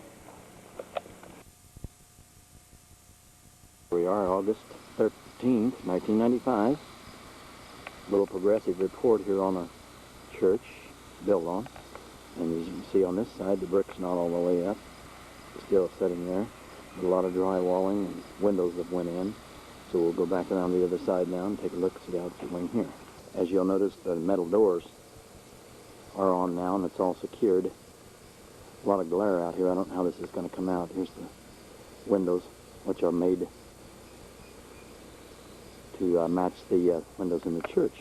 Here we are, August 13th, 1995. Little progressive report here on a church built on. And as you can see on this side, the brick's not all the way up. It's still sitting there. A lot of drywalling and windows that went in. So we'll go back around the other side now and take a look at the outside wing here. As you'll notice, the metal doors are on now and it's all secured. A lot of glare out here. I don't know how this is going to come out. Here's the windows, which are made to match the windows in the church.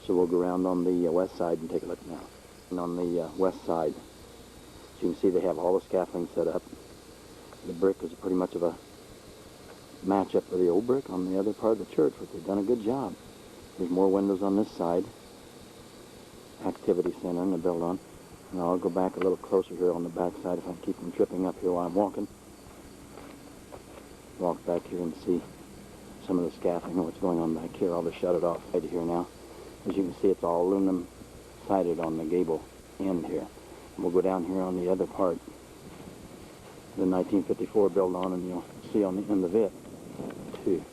So we'll go around on the west side and take a look now. And on the west side, as you can see, they have all the scaffolding set up. The brick is pretty much of a match-up for the old brick on the other part of the church, but they've done a good job. There's more windows on this side. Activity center in the build on. And I'll go back a little closer here on the back side if I keep from tripping up here while I'm walking. Walk back here and see some of the scaffolding, what's going on back here. I'll just shut it off right here now. As you can see, it's all aluminum sided on the gable end here. And we'll go down here on the other part, the 1954 build on, and you'll see on the end of it too.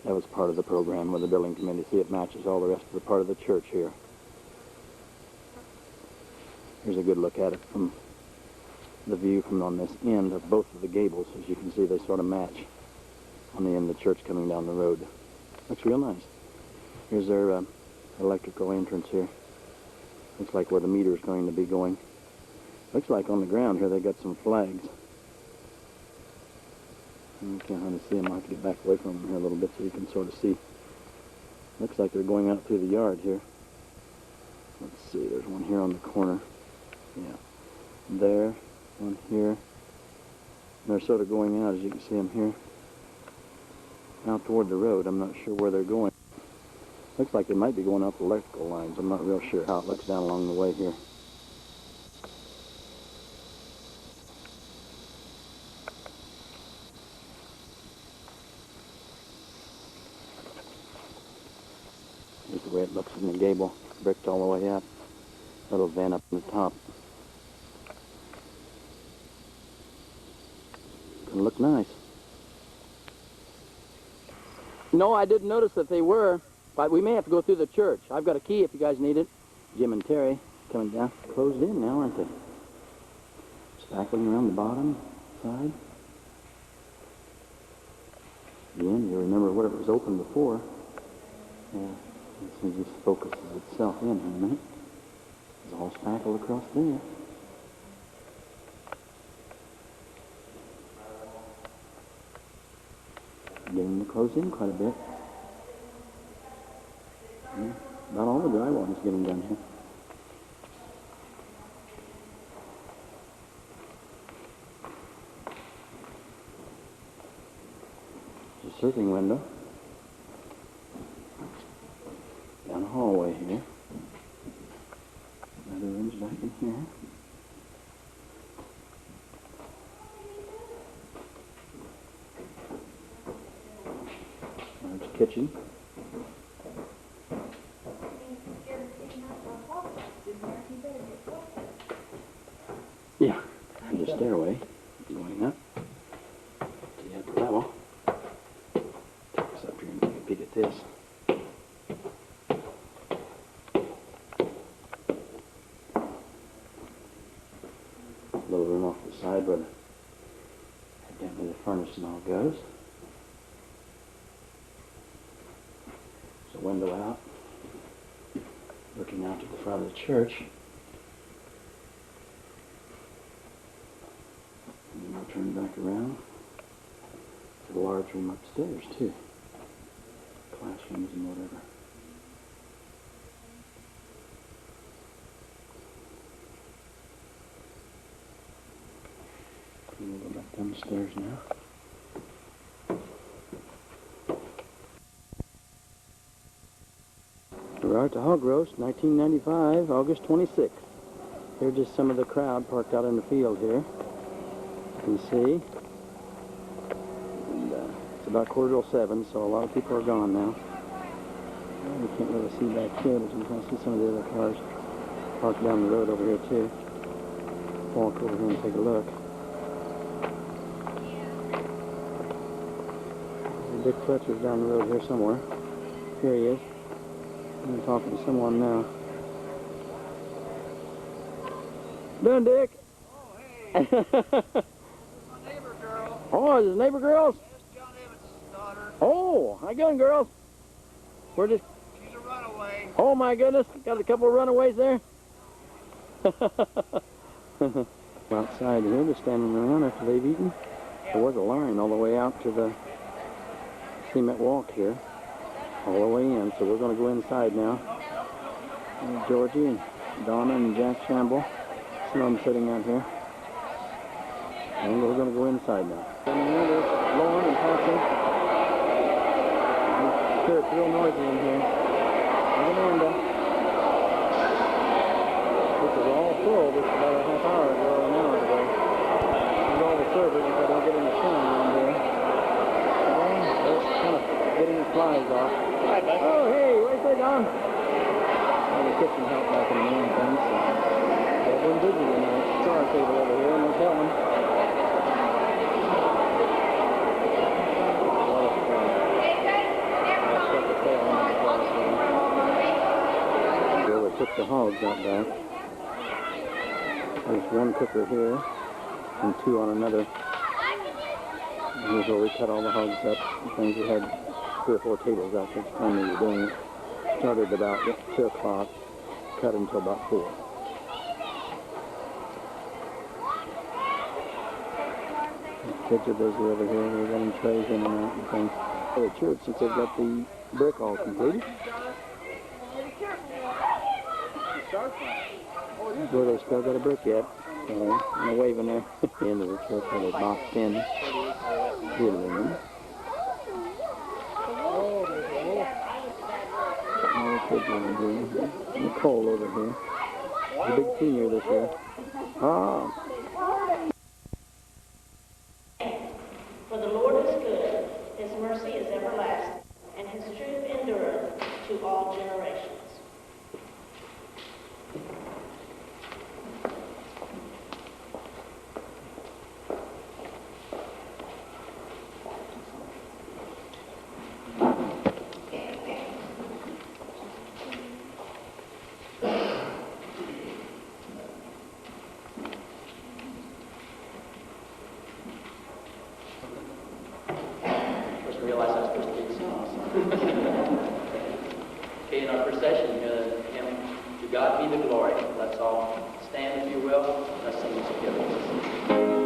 That was part of the program with the building committee. See, it matches all the rest of the part of the church here. Here's a good look at it from the view from on this end of both of the gables. As you can see, they sort of match on the end of the church coming down the road. Looks real nice. Here's their electrical entrance here. Looks like where the meter is going to be going. Looks like on the ground here they got some flags. You can't hardly see them. I'll have to get back away from them here a little bit so you can sort of see. Looks like they're going out through the yard here. Let's see, there's one here on the corner. Yeah. There, one here. And they're sort of going out, as you can see them here. Out toward the road. I'm not sure where they're going. Looks like they might be going up electrical lines. I'm not real sure how it looks down along the way here. Here's the way it looks in the gable. Bricked all the way up. Little vent up on the top. Gonna look nice. No, I didn't notice that they were, but we may have to go through the church. I've got a key if you guys need it. Jim and Terry coming down. Closed in now, aren't they? Spackling around the bottom side. Again, you remember what it was open before. Yeah, it just focuses itself in a minute. It's all spackled across there. Getting to close in quite a bit. Yeah, about all the drywall is getting done here. There's a surfing window. Down the hallway here. Another room's back in here. There's the kitchen. Yeah, there's a stairway going up to the upper level. Take us up here and take a peek at this. A little room off the side where evidently the furnace and all goes. There's a window out, looking out to the front of the church. And then we'll turn back around to the large room upstairs too. Classrooms and whatever. We'll go back down the stairs now. We're out to Hog Roast, 1995, August 26th. Here's just some of the crowd parked out in the field here. You can see. And, it's about 6:45, so a lot of people are gone now. You can't really see back here, but you can see some of the other cars parked down the road over here too. Walk over here and take a look. Dick Fletcher's down the road here somewhere. Here he is. I'm talking to someone now. Doing, Dick? Oh, hey. My neighbor girl. Oh, is it neighbor girls? That's John Evans' daughter. Oh, how you going, girls? We're just... She's a runaway. Oh, my goodness. Got a couple of runaways there? We're outside here, just standing around after they've eaten. There was a line all the way out to the cement walk here. All the way in, so we're going to go inside now. There's Georgie and Donna and Jack Shamble. Some of them sitting out here. And we're going to go inside now. And here there's Lauren and Patsy. Sure, it's real noisy in here. There's Amanda. This is all full just about a half hour ago or an hour ago. There's all the servers if I don't get in the sun around here. They're kind of getting the flies off. Hi, bud. Oh, hey, where's they gone? Well, the kitchen help back in the main thing, so they've been busy tonight. Car table over here, no telling. So we took the hogs out back. There's one cooker here and two on another. And here's where we cut all the hogs up. I think we had 3 or 4 tables out there at the time we were doing it. Started about 2 o'clock, cut until about 4. Kids are busy over here. They're running trays in and out and things. For the church, since they've got the brick all completed. Where they still got a brick yet. So I'm waving there at the end of the church where they boxed in the room. Nicole over here. She's a big senior this year. Ah. For the Lord is good, his mercy is everlasting, and his truth endureth to all generations. Realize I was supposed to be Okay, in our procession, hymn, To God Be the Glory. Let's all stand, if you will. Let's sing this together.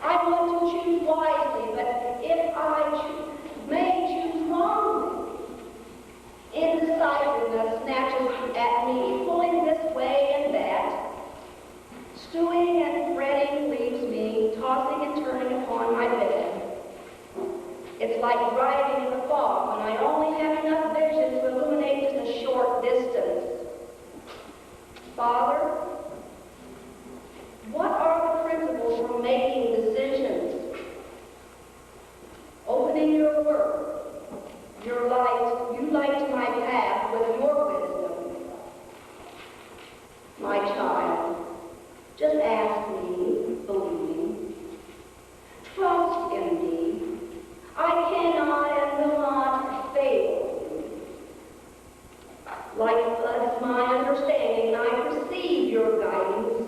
I want to choose wisely, but if I may choose wrongly, It's like driving in the fog when I only have enough vision to illuminate just a short distance. Father, what are the principles for making decisions? Opening your word, your light, you light my path with your wisdom. My child, just ask me, believing. Trust in me. I cannot and will not fail you. Light floods my understanding, and I perceive your guidance.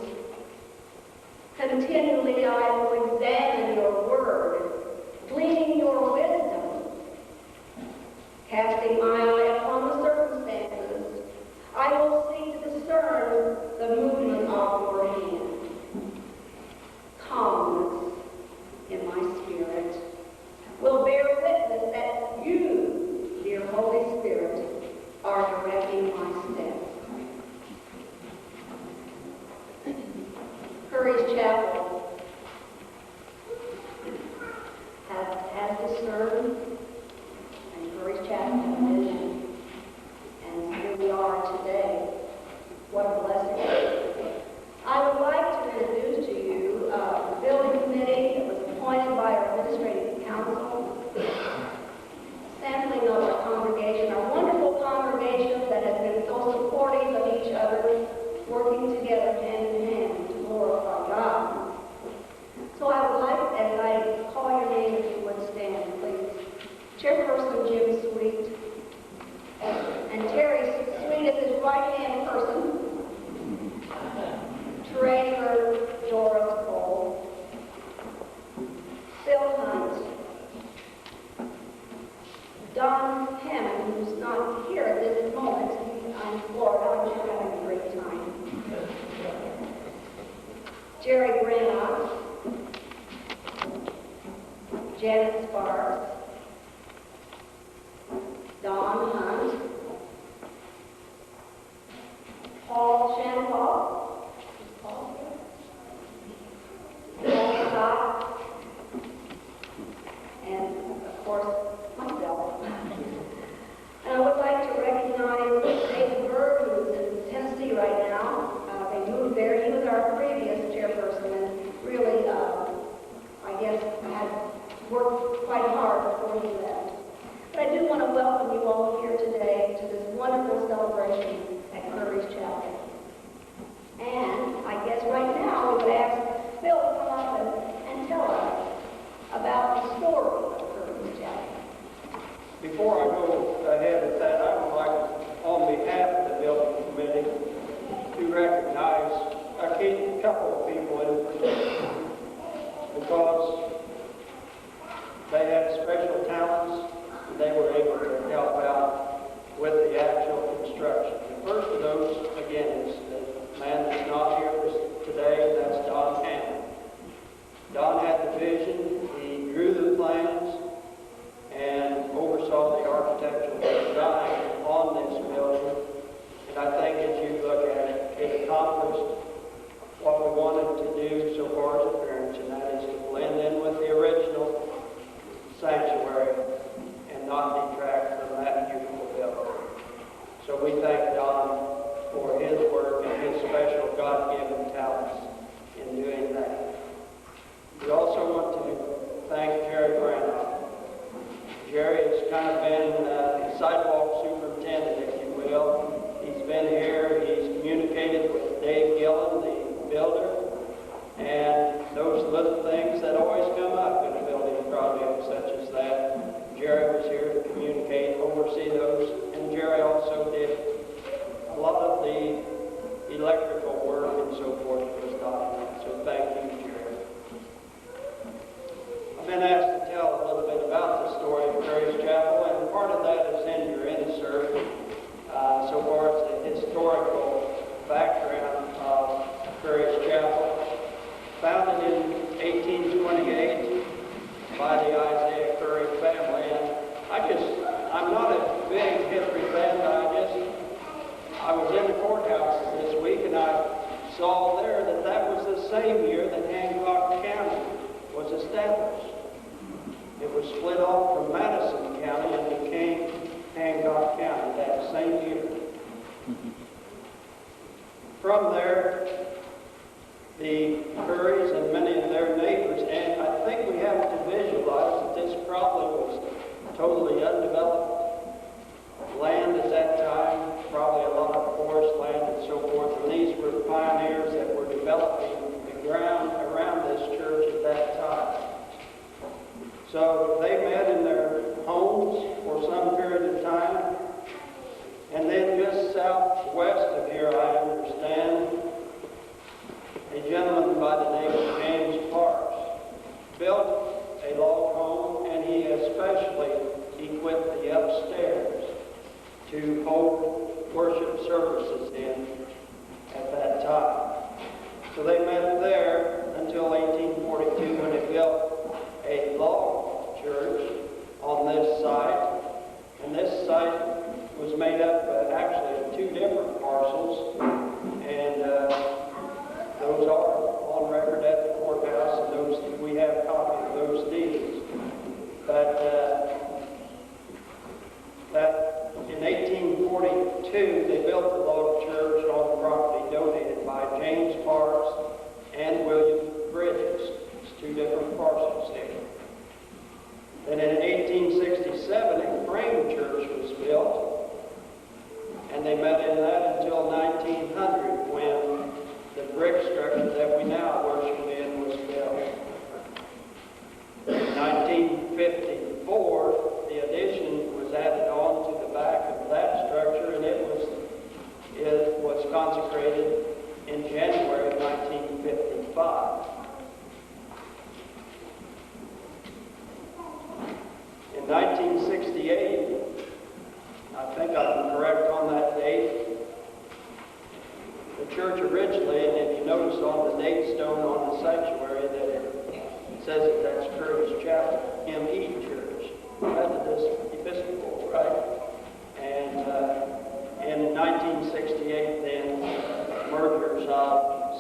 Continually I will examine your word, gleaning your wisdom. Casting my eye upon the circumstances, I will seek to discern the movement of your hand. Calmness in my spirit will bear witness that you, dear Holy Spirit, are directing my steps. Curry's Chapel has discerned, and Curry's Chapel has vision, and here we are today. What a blessing. I would like to introduce to you the building committee that was appointed by our administrative council, sampling of our congregation, our wonderful congregation that has been so supportive of each other, working together hand in hand to glorify God. So I would like, as I call your name, if you would stand, please. Chairperson Jim Sweet, and Terry Sweet is his right-hand person. Treasurer Doris Cole, Phil Hunt, Don Hammond, who's not here at this moment. I'm in Florida. I'm sure having a great time. Jerry Brannock, Janet Sparks, Don Hunt, Paul Shanpaul, Paul Scott, and of course myself. And I would like to recognize David Bird, who's in Tennessee right now. They moved there. He was our previous chairperson, and really, I guess, had worked quite hard before he left. But I do want to welcome you all here today to this wonderful celebration at Curry's Chapel. And I guess right now we would ask Phil to come up and tell us about the story of Curry's Chapel. Before I go ahead with that, I would like, on behalf of the building committee, to recognize a couple of people in particular, because they had special talents and they were able to help out with the actual construction. The first of those, again, is the man that's not here today, that's Don Hammond. Don had the vision, he drew the plans, and oversaw the architectural design on this building. And I think as you look at it, it accomplished what we wanted to do so far as appearance, and that is to blend in with the original sanctuary and not detract from that beautiful building. So we thank Don for his work and his special God-given talents in doing that. We also want to thank Jerry Brannock. Jerry has kind of been the sidewalk superintendent, if you will. He's been here, he's communicated with Dave Gillen, the builder, and those little things that always come up in a building project such as that. Jerry was here to communicate, oversee those, and Jerry also did a lot of the electrical work and so forth that was done. So thank you, Jerry. I've been asked to tell a little bit about the story of Curry's Chapel, and part of that is in your insert, so far as the historical background of Curry's Chapel. Founded in 1828 by the Isaiah Curry family, and I'm not a big history fan, but I was in the courthouse this week, and I saw there that was the same year that Hancock County was established. It was was split off from Madison County and became Hancock County that same year. From there, the Currys and many of their neighbors, and I think we have to visualize that this probably was totally undeveloped land at that time, probably a lot of forest land and so forth, and these were pioneers that were developing the ground around this church at that time. So they met in their homes for some period of time, and then just southwest of here, I understand, a gentleman by the name of James Parks built a log home, and he especially equipped the upstairs to hold worship services in at that time. So they met there until 1842 when they built a log church on this site. And this site was made up actually of 2 different parcels, and those are on record at the courthouse, and those we have copies of those deeds. But that in 1842 they built the log church on property donated by James Parks and William Bridges. It's 2 different parcels there. Then in 1867 a frame church was built, and they met in that until 1900 when the brick structure that we now worship in was built. In 1954, the addition was added on to the back of that structure, and it was consecrated in January of 1955. In 1968, I think I'm correct on that date, the church originally, and if you notice on the date stone on the sanctuary that it says that that's Curry's Chapel, M.E. Church, Methodist Episcopal, right? And in 1968 then, mergers of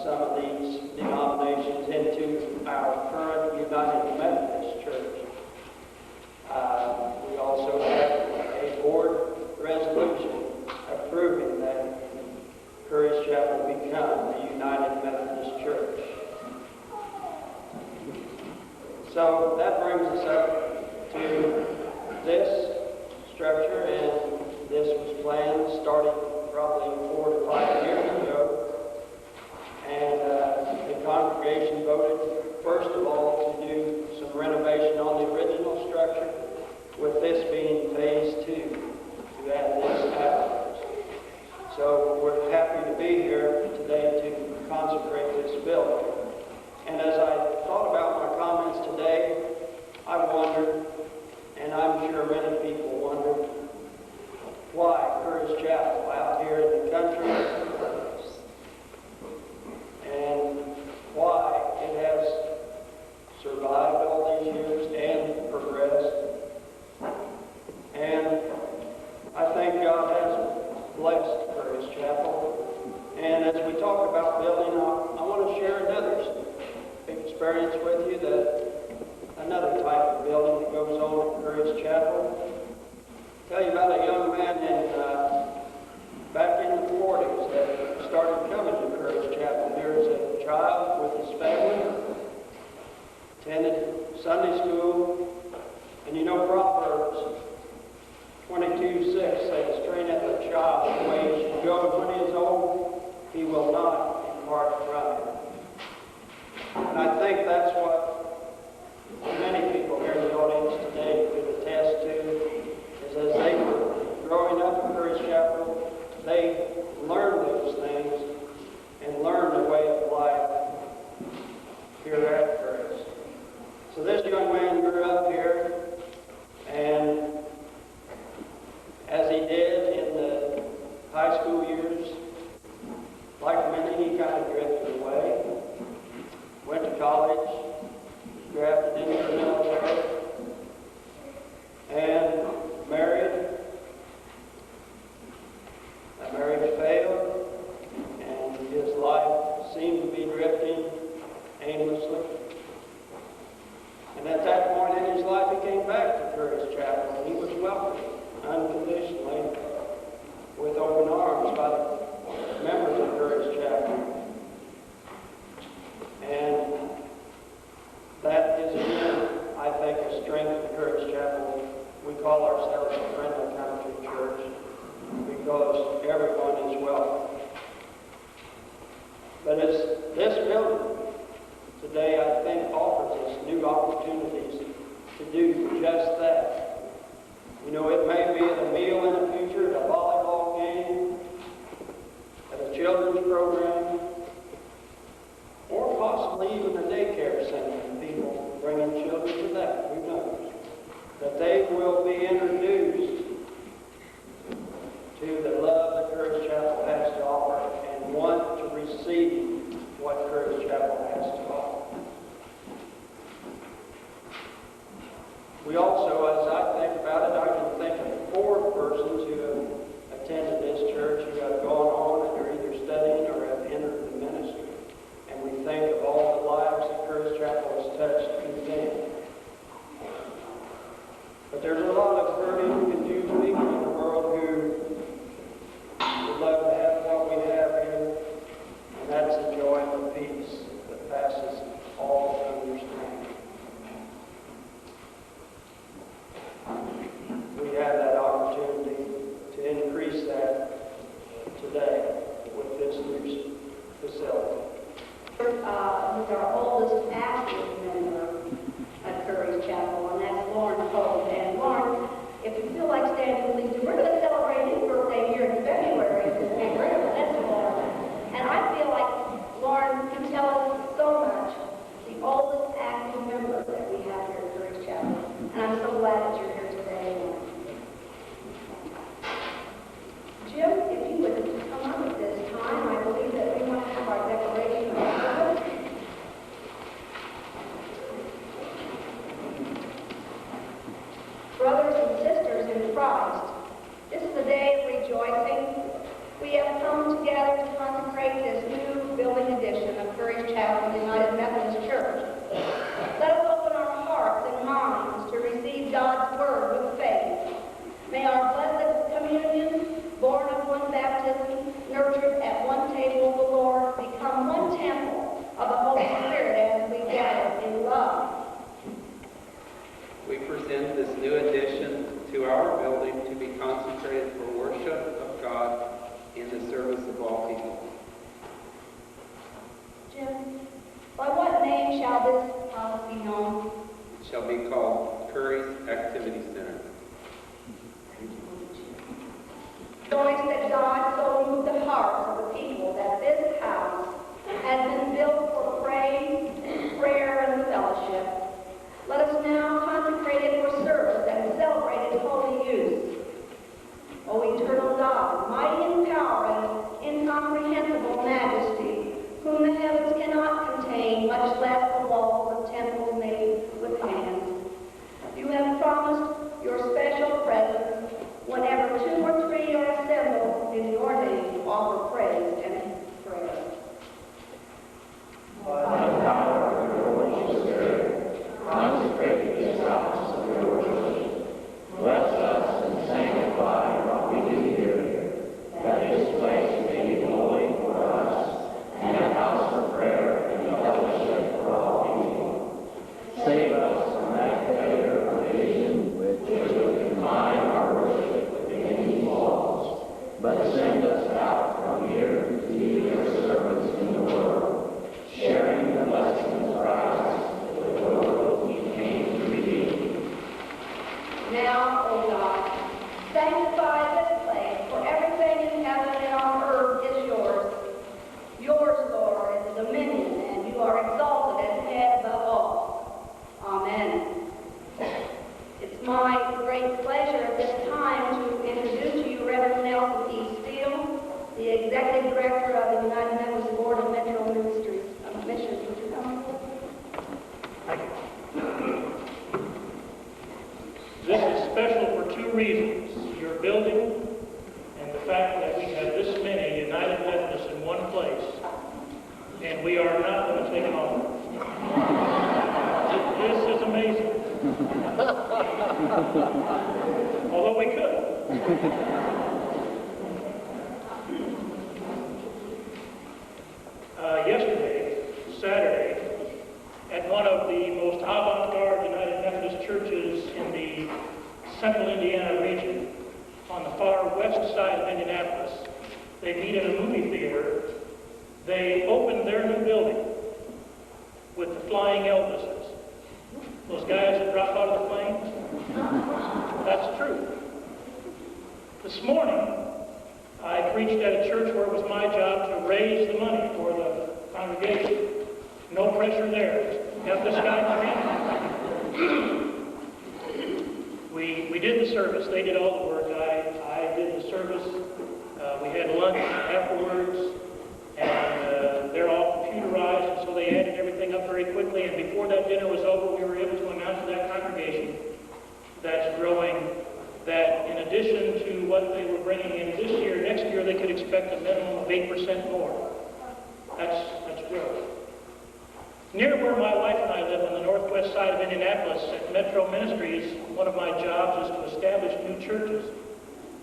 some of these denominations into our current United Methodist Church. We also have a board resolution approving that Curry's Chapel become the United Methodist Church. So that brings us up to this structure, and this was planned starting probably 4 to 5 years ago. And the congregation voted, first of all, to do some renovation on the original structure, with this being phase 2, to add this afterwards. So we're happy to be here today to consecrate this building. And as I thought about my comments today, I wondered, and I'm sure many people wonder, why Curry's Chapel out here in the country, and why it has survived all these years and progressed. And I think God has blessed Curry's Chapel. And as we talk about building, I want to share another experience with you, that another type of building that goes on at Curry's Chapel. Tell you about a young man back in the 40s that started coming to Curry's Chapel here as a child with his family, attended Sunday school, and you know Proverbs 22:6 says, "Train up a child in the way he should go, and when he is old, he will not depart from it." And I think that's what many people here in the audience today could attest to, is as they were growing up in Curry's Chapel, they learned those things and learned the way of life here at Curry's. So this young man grew up here, and as he did in the high school years, like many, he kind of drifted away. Went to college, drafted into the military. welcomed unconditionally with open arms by the members of Courage Chapel. And that is, again, I think, a strength of Courage Chapel. We call ourselves a friendly country church because everyone is welcome. But as this building today, I think, offers us new opportunities to do just that. You know, it may be at a meal in the future, at a volleyball game, at a children's program, or possibly even a daycare center, and people bringing children to that. Who knows? That they will be introduced to the love that Courage Chapel has to offer and want to receive what Courage Chapel has to offer. We also, as I think about it, I can think of 4 persons who have attended this church who have gone on and are either studying or have entered the ministry. And we think of all the lives that Courage Chapel has touched through them. But there's a lot of hurting, confused people in the world who would love to have what we have here, and that's the joy and the peace that passes all understanding. We have that opportunity to increase that today with this new facility. Who's our oldest active member at Courage Chapel, and that's Lauren Cole. And Lauren, if you feel like standing, please do. We're going to celebrate his birthday here in February at this big room. That's Lauren. And I feel like Lauren can tell us so much. The oldest active member that we have here at Courage Chapel. And I'm so glad that you're here today. Jim, if you would come up at this time, I believe that we want to have our declaration of service. Brothers and sisters in Christ, this is a day of rejoicing. We have come together to consecrate this new building addition of Courage Chapel United Methodist Church. Let us open our hearts and minds to receive God's Word with faith. May our blessed communion, born of one baptism, nurtured at one table of the Lord, become one temple of the Holy Spirit as we gather in love. We present this new addition to our building to be consecrated for worship of God in the service of all people. Jim, by what name shall this house be known? It shall be called Curry's Activity Center. Rejoice that God so moved the hearts of the people that this house has been built for praise, prayer, and fellowship. Let us now consecrate it for service and celebrate its holy use. O eternal God, mighty in power and incomprehensible majesty, whom the heavens cannot contain, much less the walls of temples made with hands. You have promised your special presence whenever 2 or 3 are assembled in your name to offer praise and prayer. By the power of the Holy Spirit, consecrate this house of your worship. Bless us and sanctify what we do here, that this place may be holy for us and a house of prayer and fellowship for all people. Save us from that failure of vision which would confine our worship within these walls, but send us out from here to be your servants in the world, sharing the blessings of Christ, the world we came to redeem. Now, O God, sanctify this place, for everything in heaven and on earth is yours. Yours, Lord, is the dominion, and you are exalted as head above all. Amen. It's my great pleasure at this time to introduce to you Reverend Nelson E. Steele, the Executive Director of the United Methodist Board of Metro Ministries of Missions. Would you come forward? This is special for 2 reasons. Your building and the fact that we have this many United Methodists in one place. And we are not going to take it on. This is amazing. Although Yesterday, Saturday, at one of the most avant-garde United Methodist churches in the central Indiana region, on the far west side of Indianapolis, they meet in a movie theater. They opened their new building with the flying Elvises. Those guys that drop out of the planes? That's true. This morning, I preached at a church where it was my job to raise the money for the congregation. No pressure there. Have this guy come in. We did the service. They did all the work. I did the service. We had lunch afterwards, and they're all computerized, and so they added everything up very quickly. And before that dinner was over, we were able to announce to that congregation that's growing that in addition to what they were bringing in this year, next year they could expect a minimum of 8% more. That's growth. Near where my wife and I live on the northwest side of Indianapolis at Metro Ministries, one of my jobs is to establish new churches.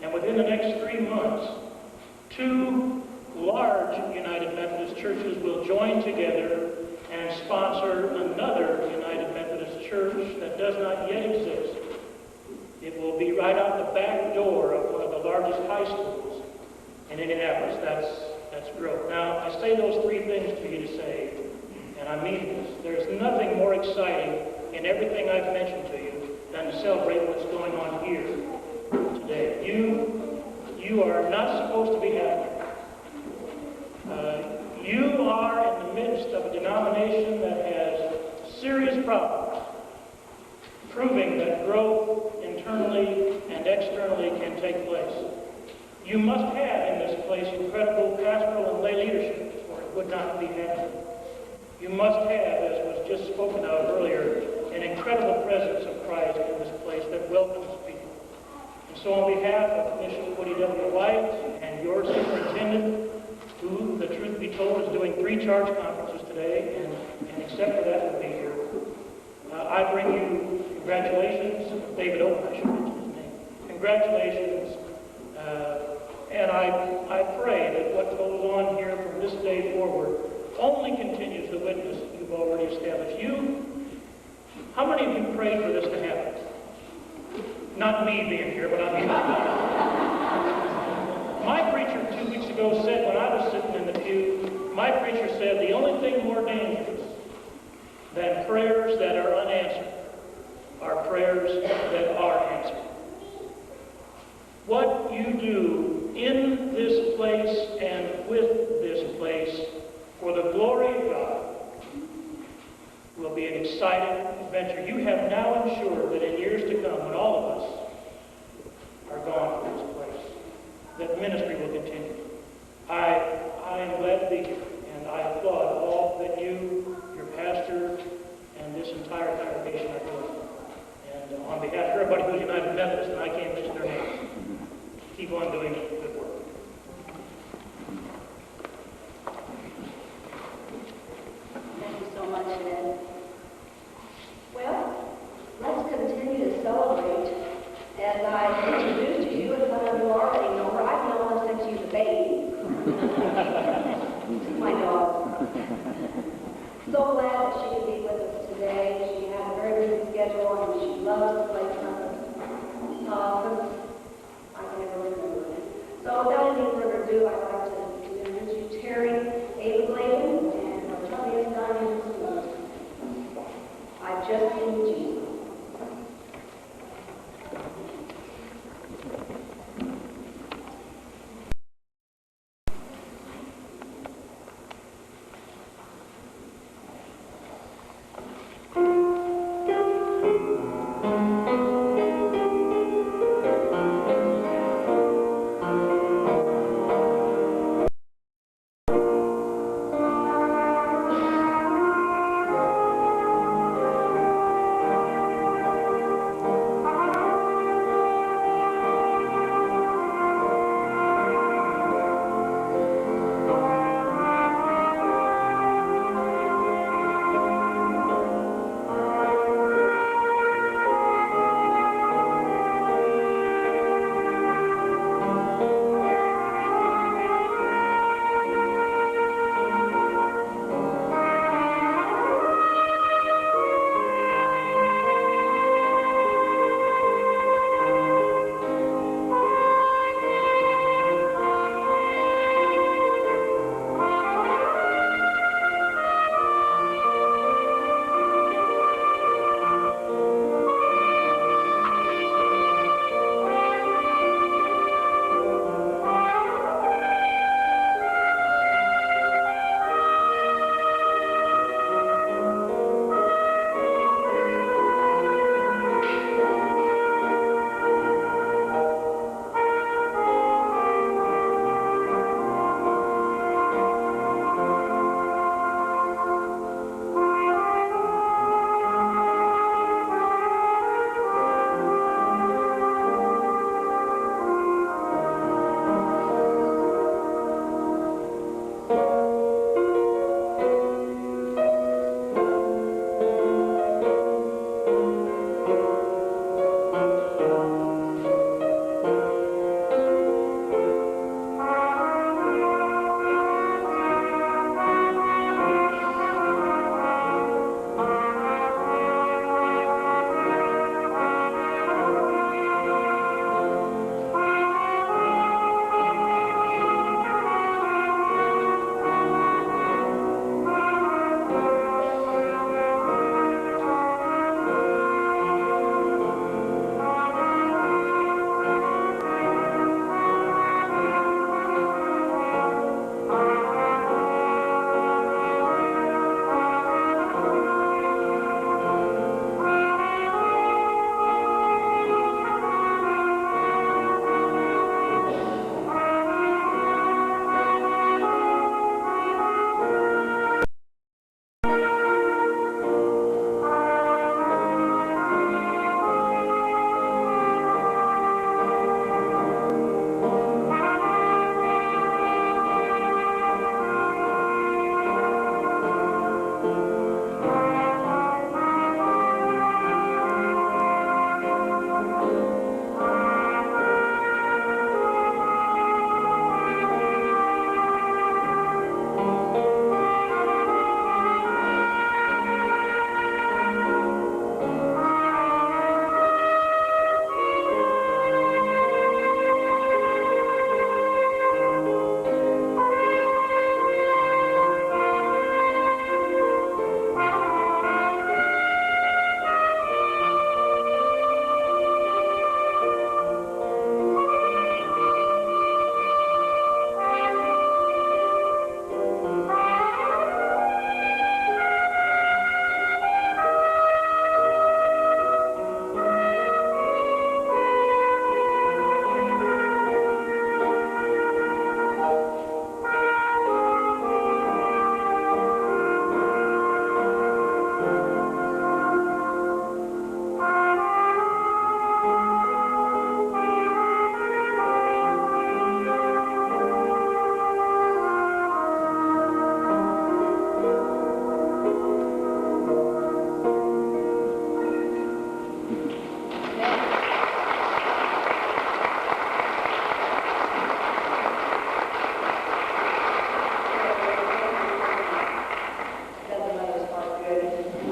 And within the next 3 months, 2 large United Methodist churches will join together and sponsor another United Methodist church that does not yet exist. It will be right out the back door of one of the largest high schools in Indianapolis. That's growth. Now, I say those 3 things to you to say, and I mean this, there's nothing more exciting in everything I've mentioned to you than to celebrate what's going on here today. You are not supposed to be happy. You are in the midst of a denomination that has serious problems, proving that growth internally and externally can take place. You must have in this place incredible pastoral and lay leadership, or it would not be happening. You must have, as was just spoken of earlier, an incredible presence of Christ in this place that welcomes people. And so on behalf of Commissioner Woody W. White and your superintendent, who, the truth be told, is doing 3 charge conferences today, and except for that will be here, I bring you congratulations. David Owen, I should mention his name. Congratulations. And I pray that what goes on here from this day forward only continues the witness you've already established. How many of you prayed for this to happen? Not me being here, but I mean, my preacher 2 weeks ago said, when I was sitting in the pew, my preacher said, the only thing more dangerous than prayers that are unanswered are prayers that are answered. What you do in this place and with this place for the glory of God will be an exciting adventure. You have now ensured that in years to come, when all of us are gone from this place, that ministry will continue. I am glad to be here, and I applaud all that you, your pastor, and this entire congregation are doing. And on behalf of everybody who's United Methodist, and I can't mention their names, keep on doing good work. Thank you so much, Ned. Well, let's continue to celebrate. As I introduced to you, and some of you already know her, I've known her since she was a baby. She's my daughter. So glad that she could be with us today. She had a very busy schedule, and she loves to play trumpet. I can never remember it. So without any further ado, I'd like to introduce you Terry Ava Glavin and our trumpetist Diane Stewart. I've just seen Jesus.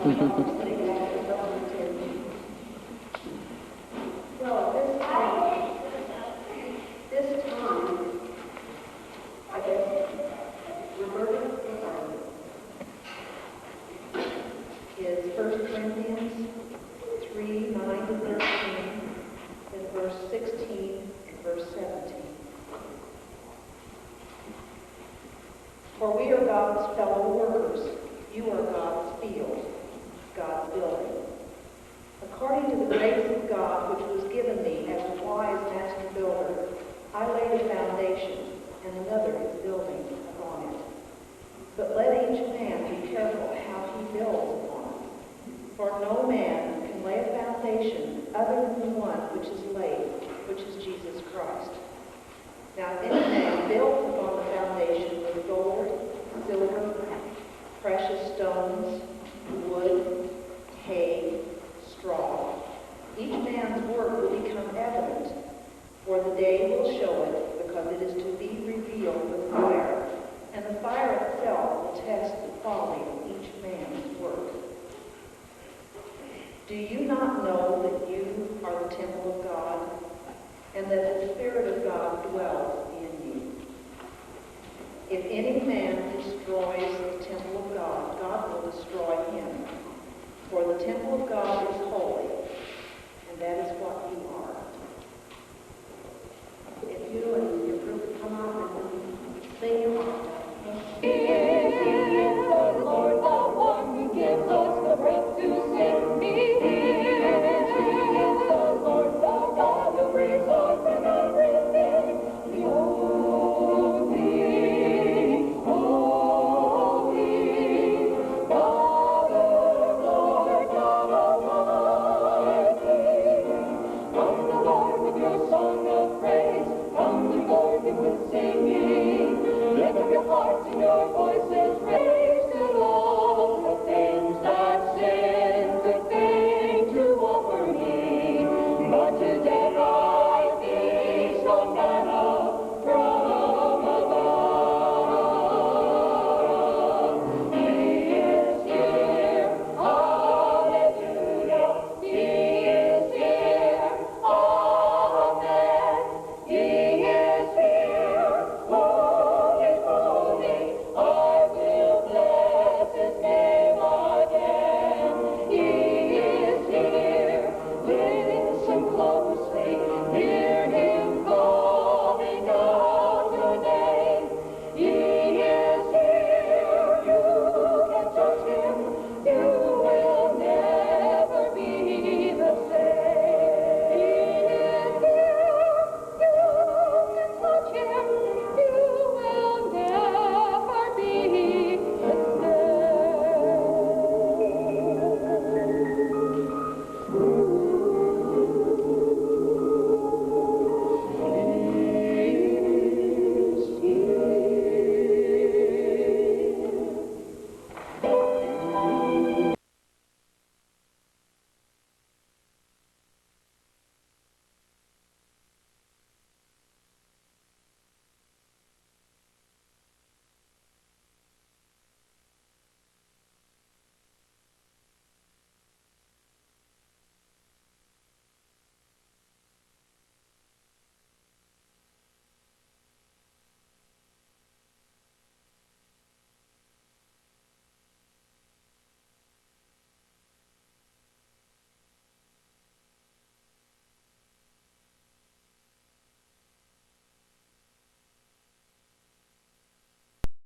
Well, this time, I guess, Roberta is 1 Corinthians 3, 9 to 13, and verse 16 and verse 17. For we are God's fellow workers. You are God's field, God's building. According to the grace of God which was given me as a wise master builder, I laid a foundation, and another is building upon it. But let each man be careful how he builds upon it. For no man can lay a foundation other than the one which is laid, which is Jesus Christ. Now if any man builds upon the foundation with gold, silver, precious stones, wood, hay, straw, each man's work will become evident, for the day will show it, because it is to be revealed with fire, and the fire itself will test the folly of each man's work. Do you not know that you are the temple of God, and that the Spirit of God dwells in you? If any man destroys the temple of God, God will destroy him. For the temple of God is holy, and that is what you are. If you and your group come up and sing your heart out. He is the Lord, the one who gives us the breath to sing. He is the Lord, the God who breathes life in everything. Your voices raised to all the things that sin could think to offer me. But today I feast on manna from above. He is here, hallelujah. He is here, amen. He is here, holy, holy. I will bless his name again. He is here. Listen closely.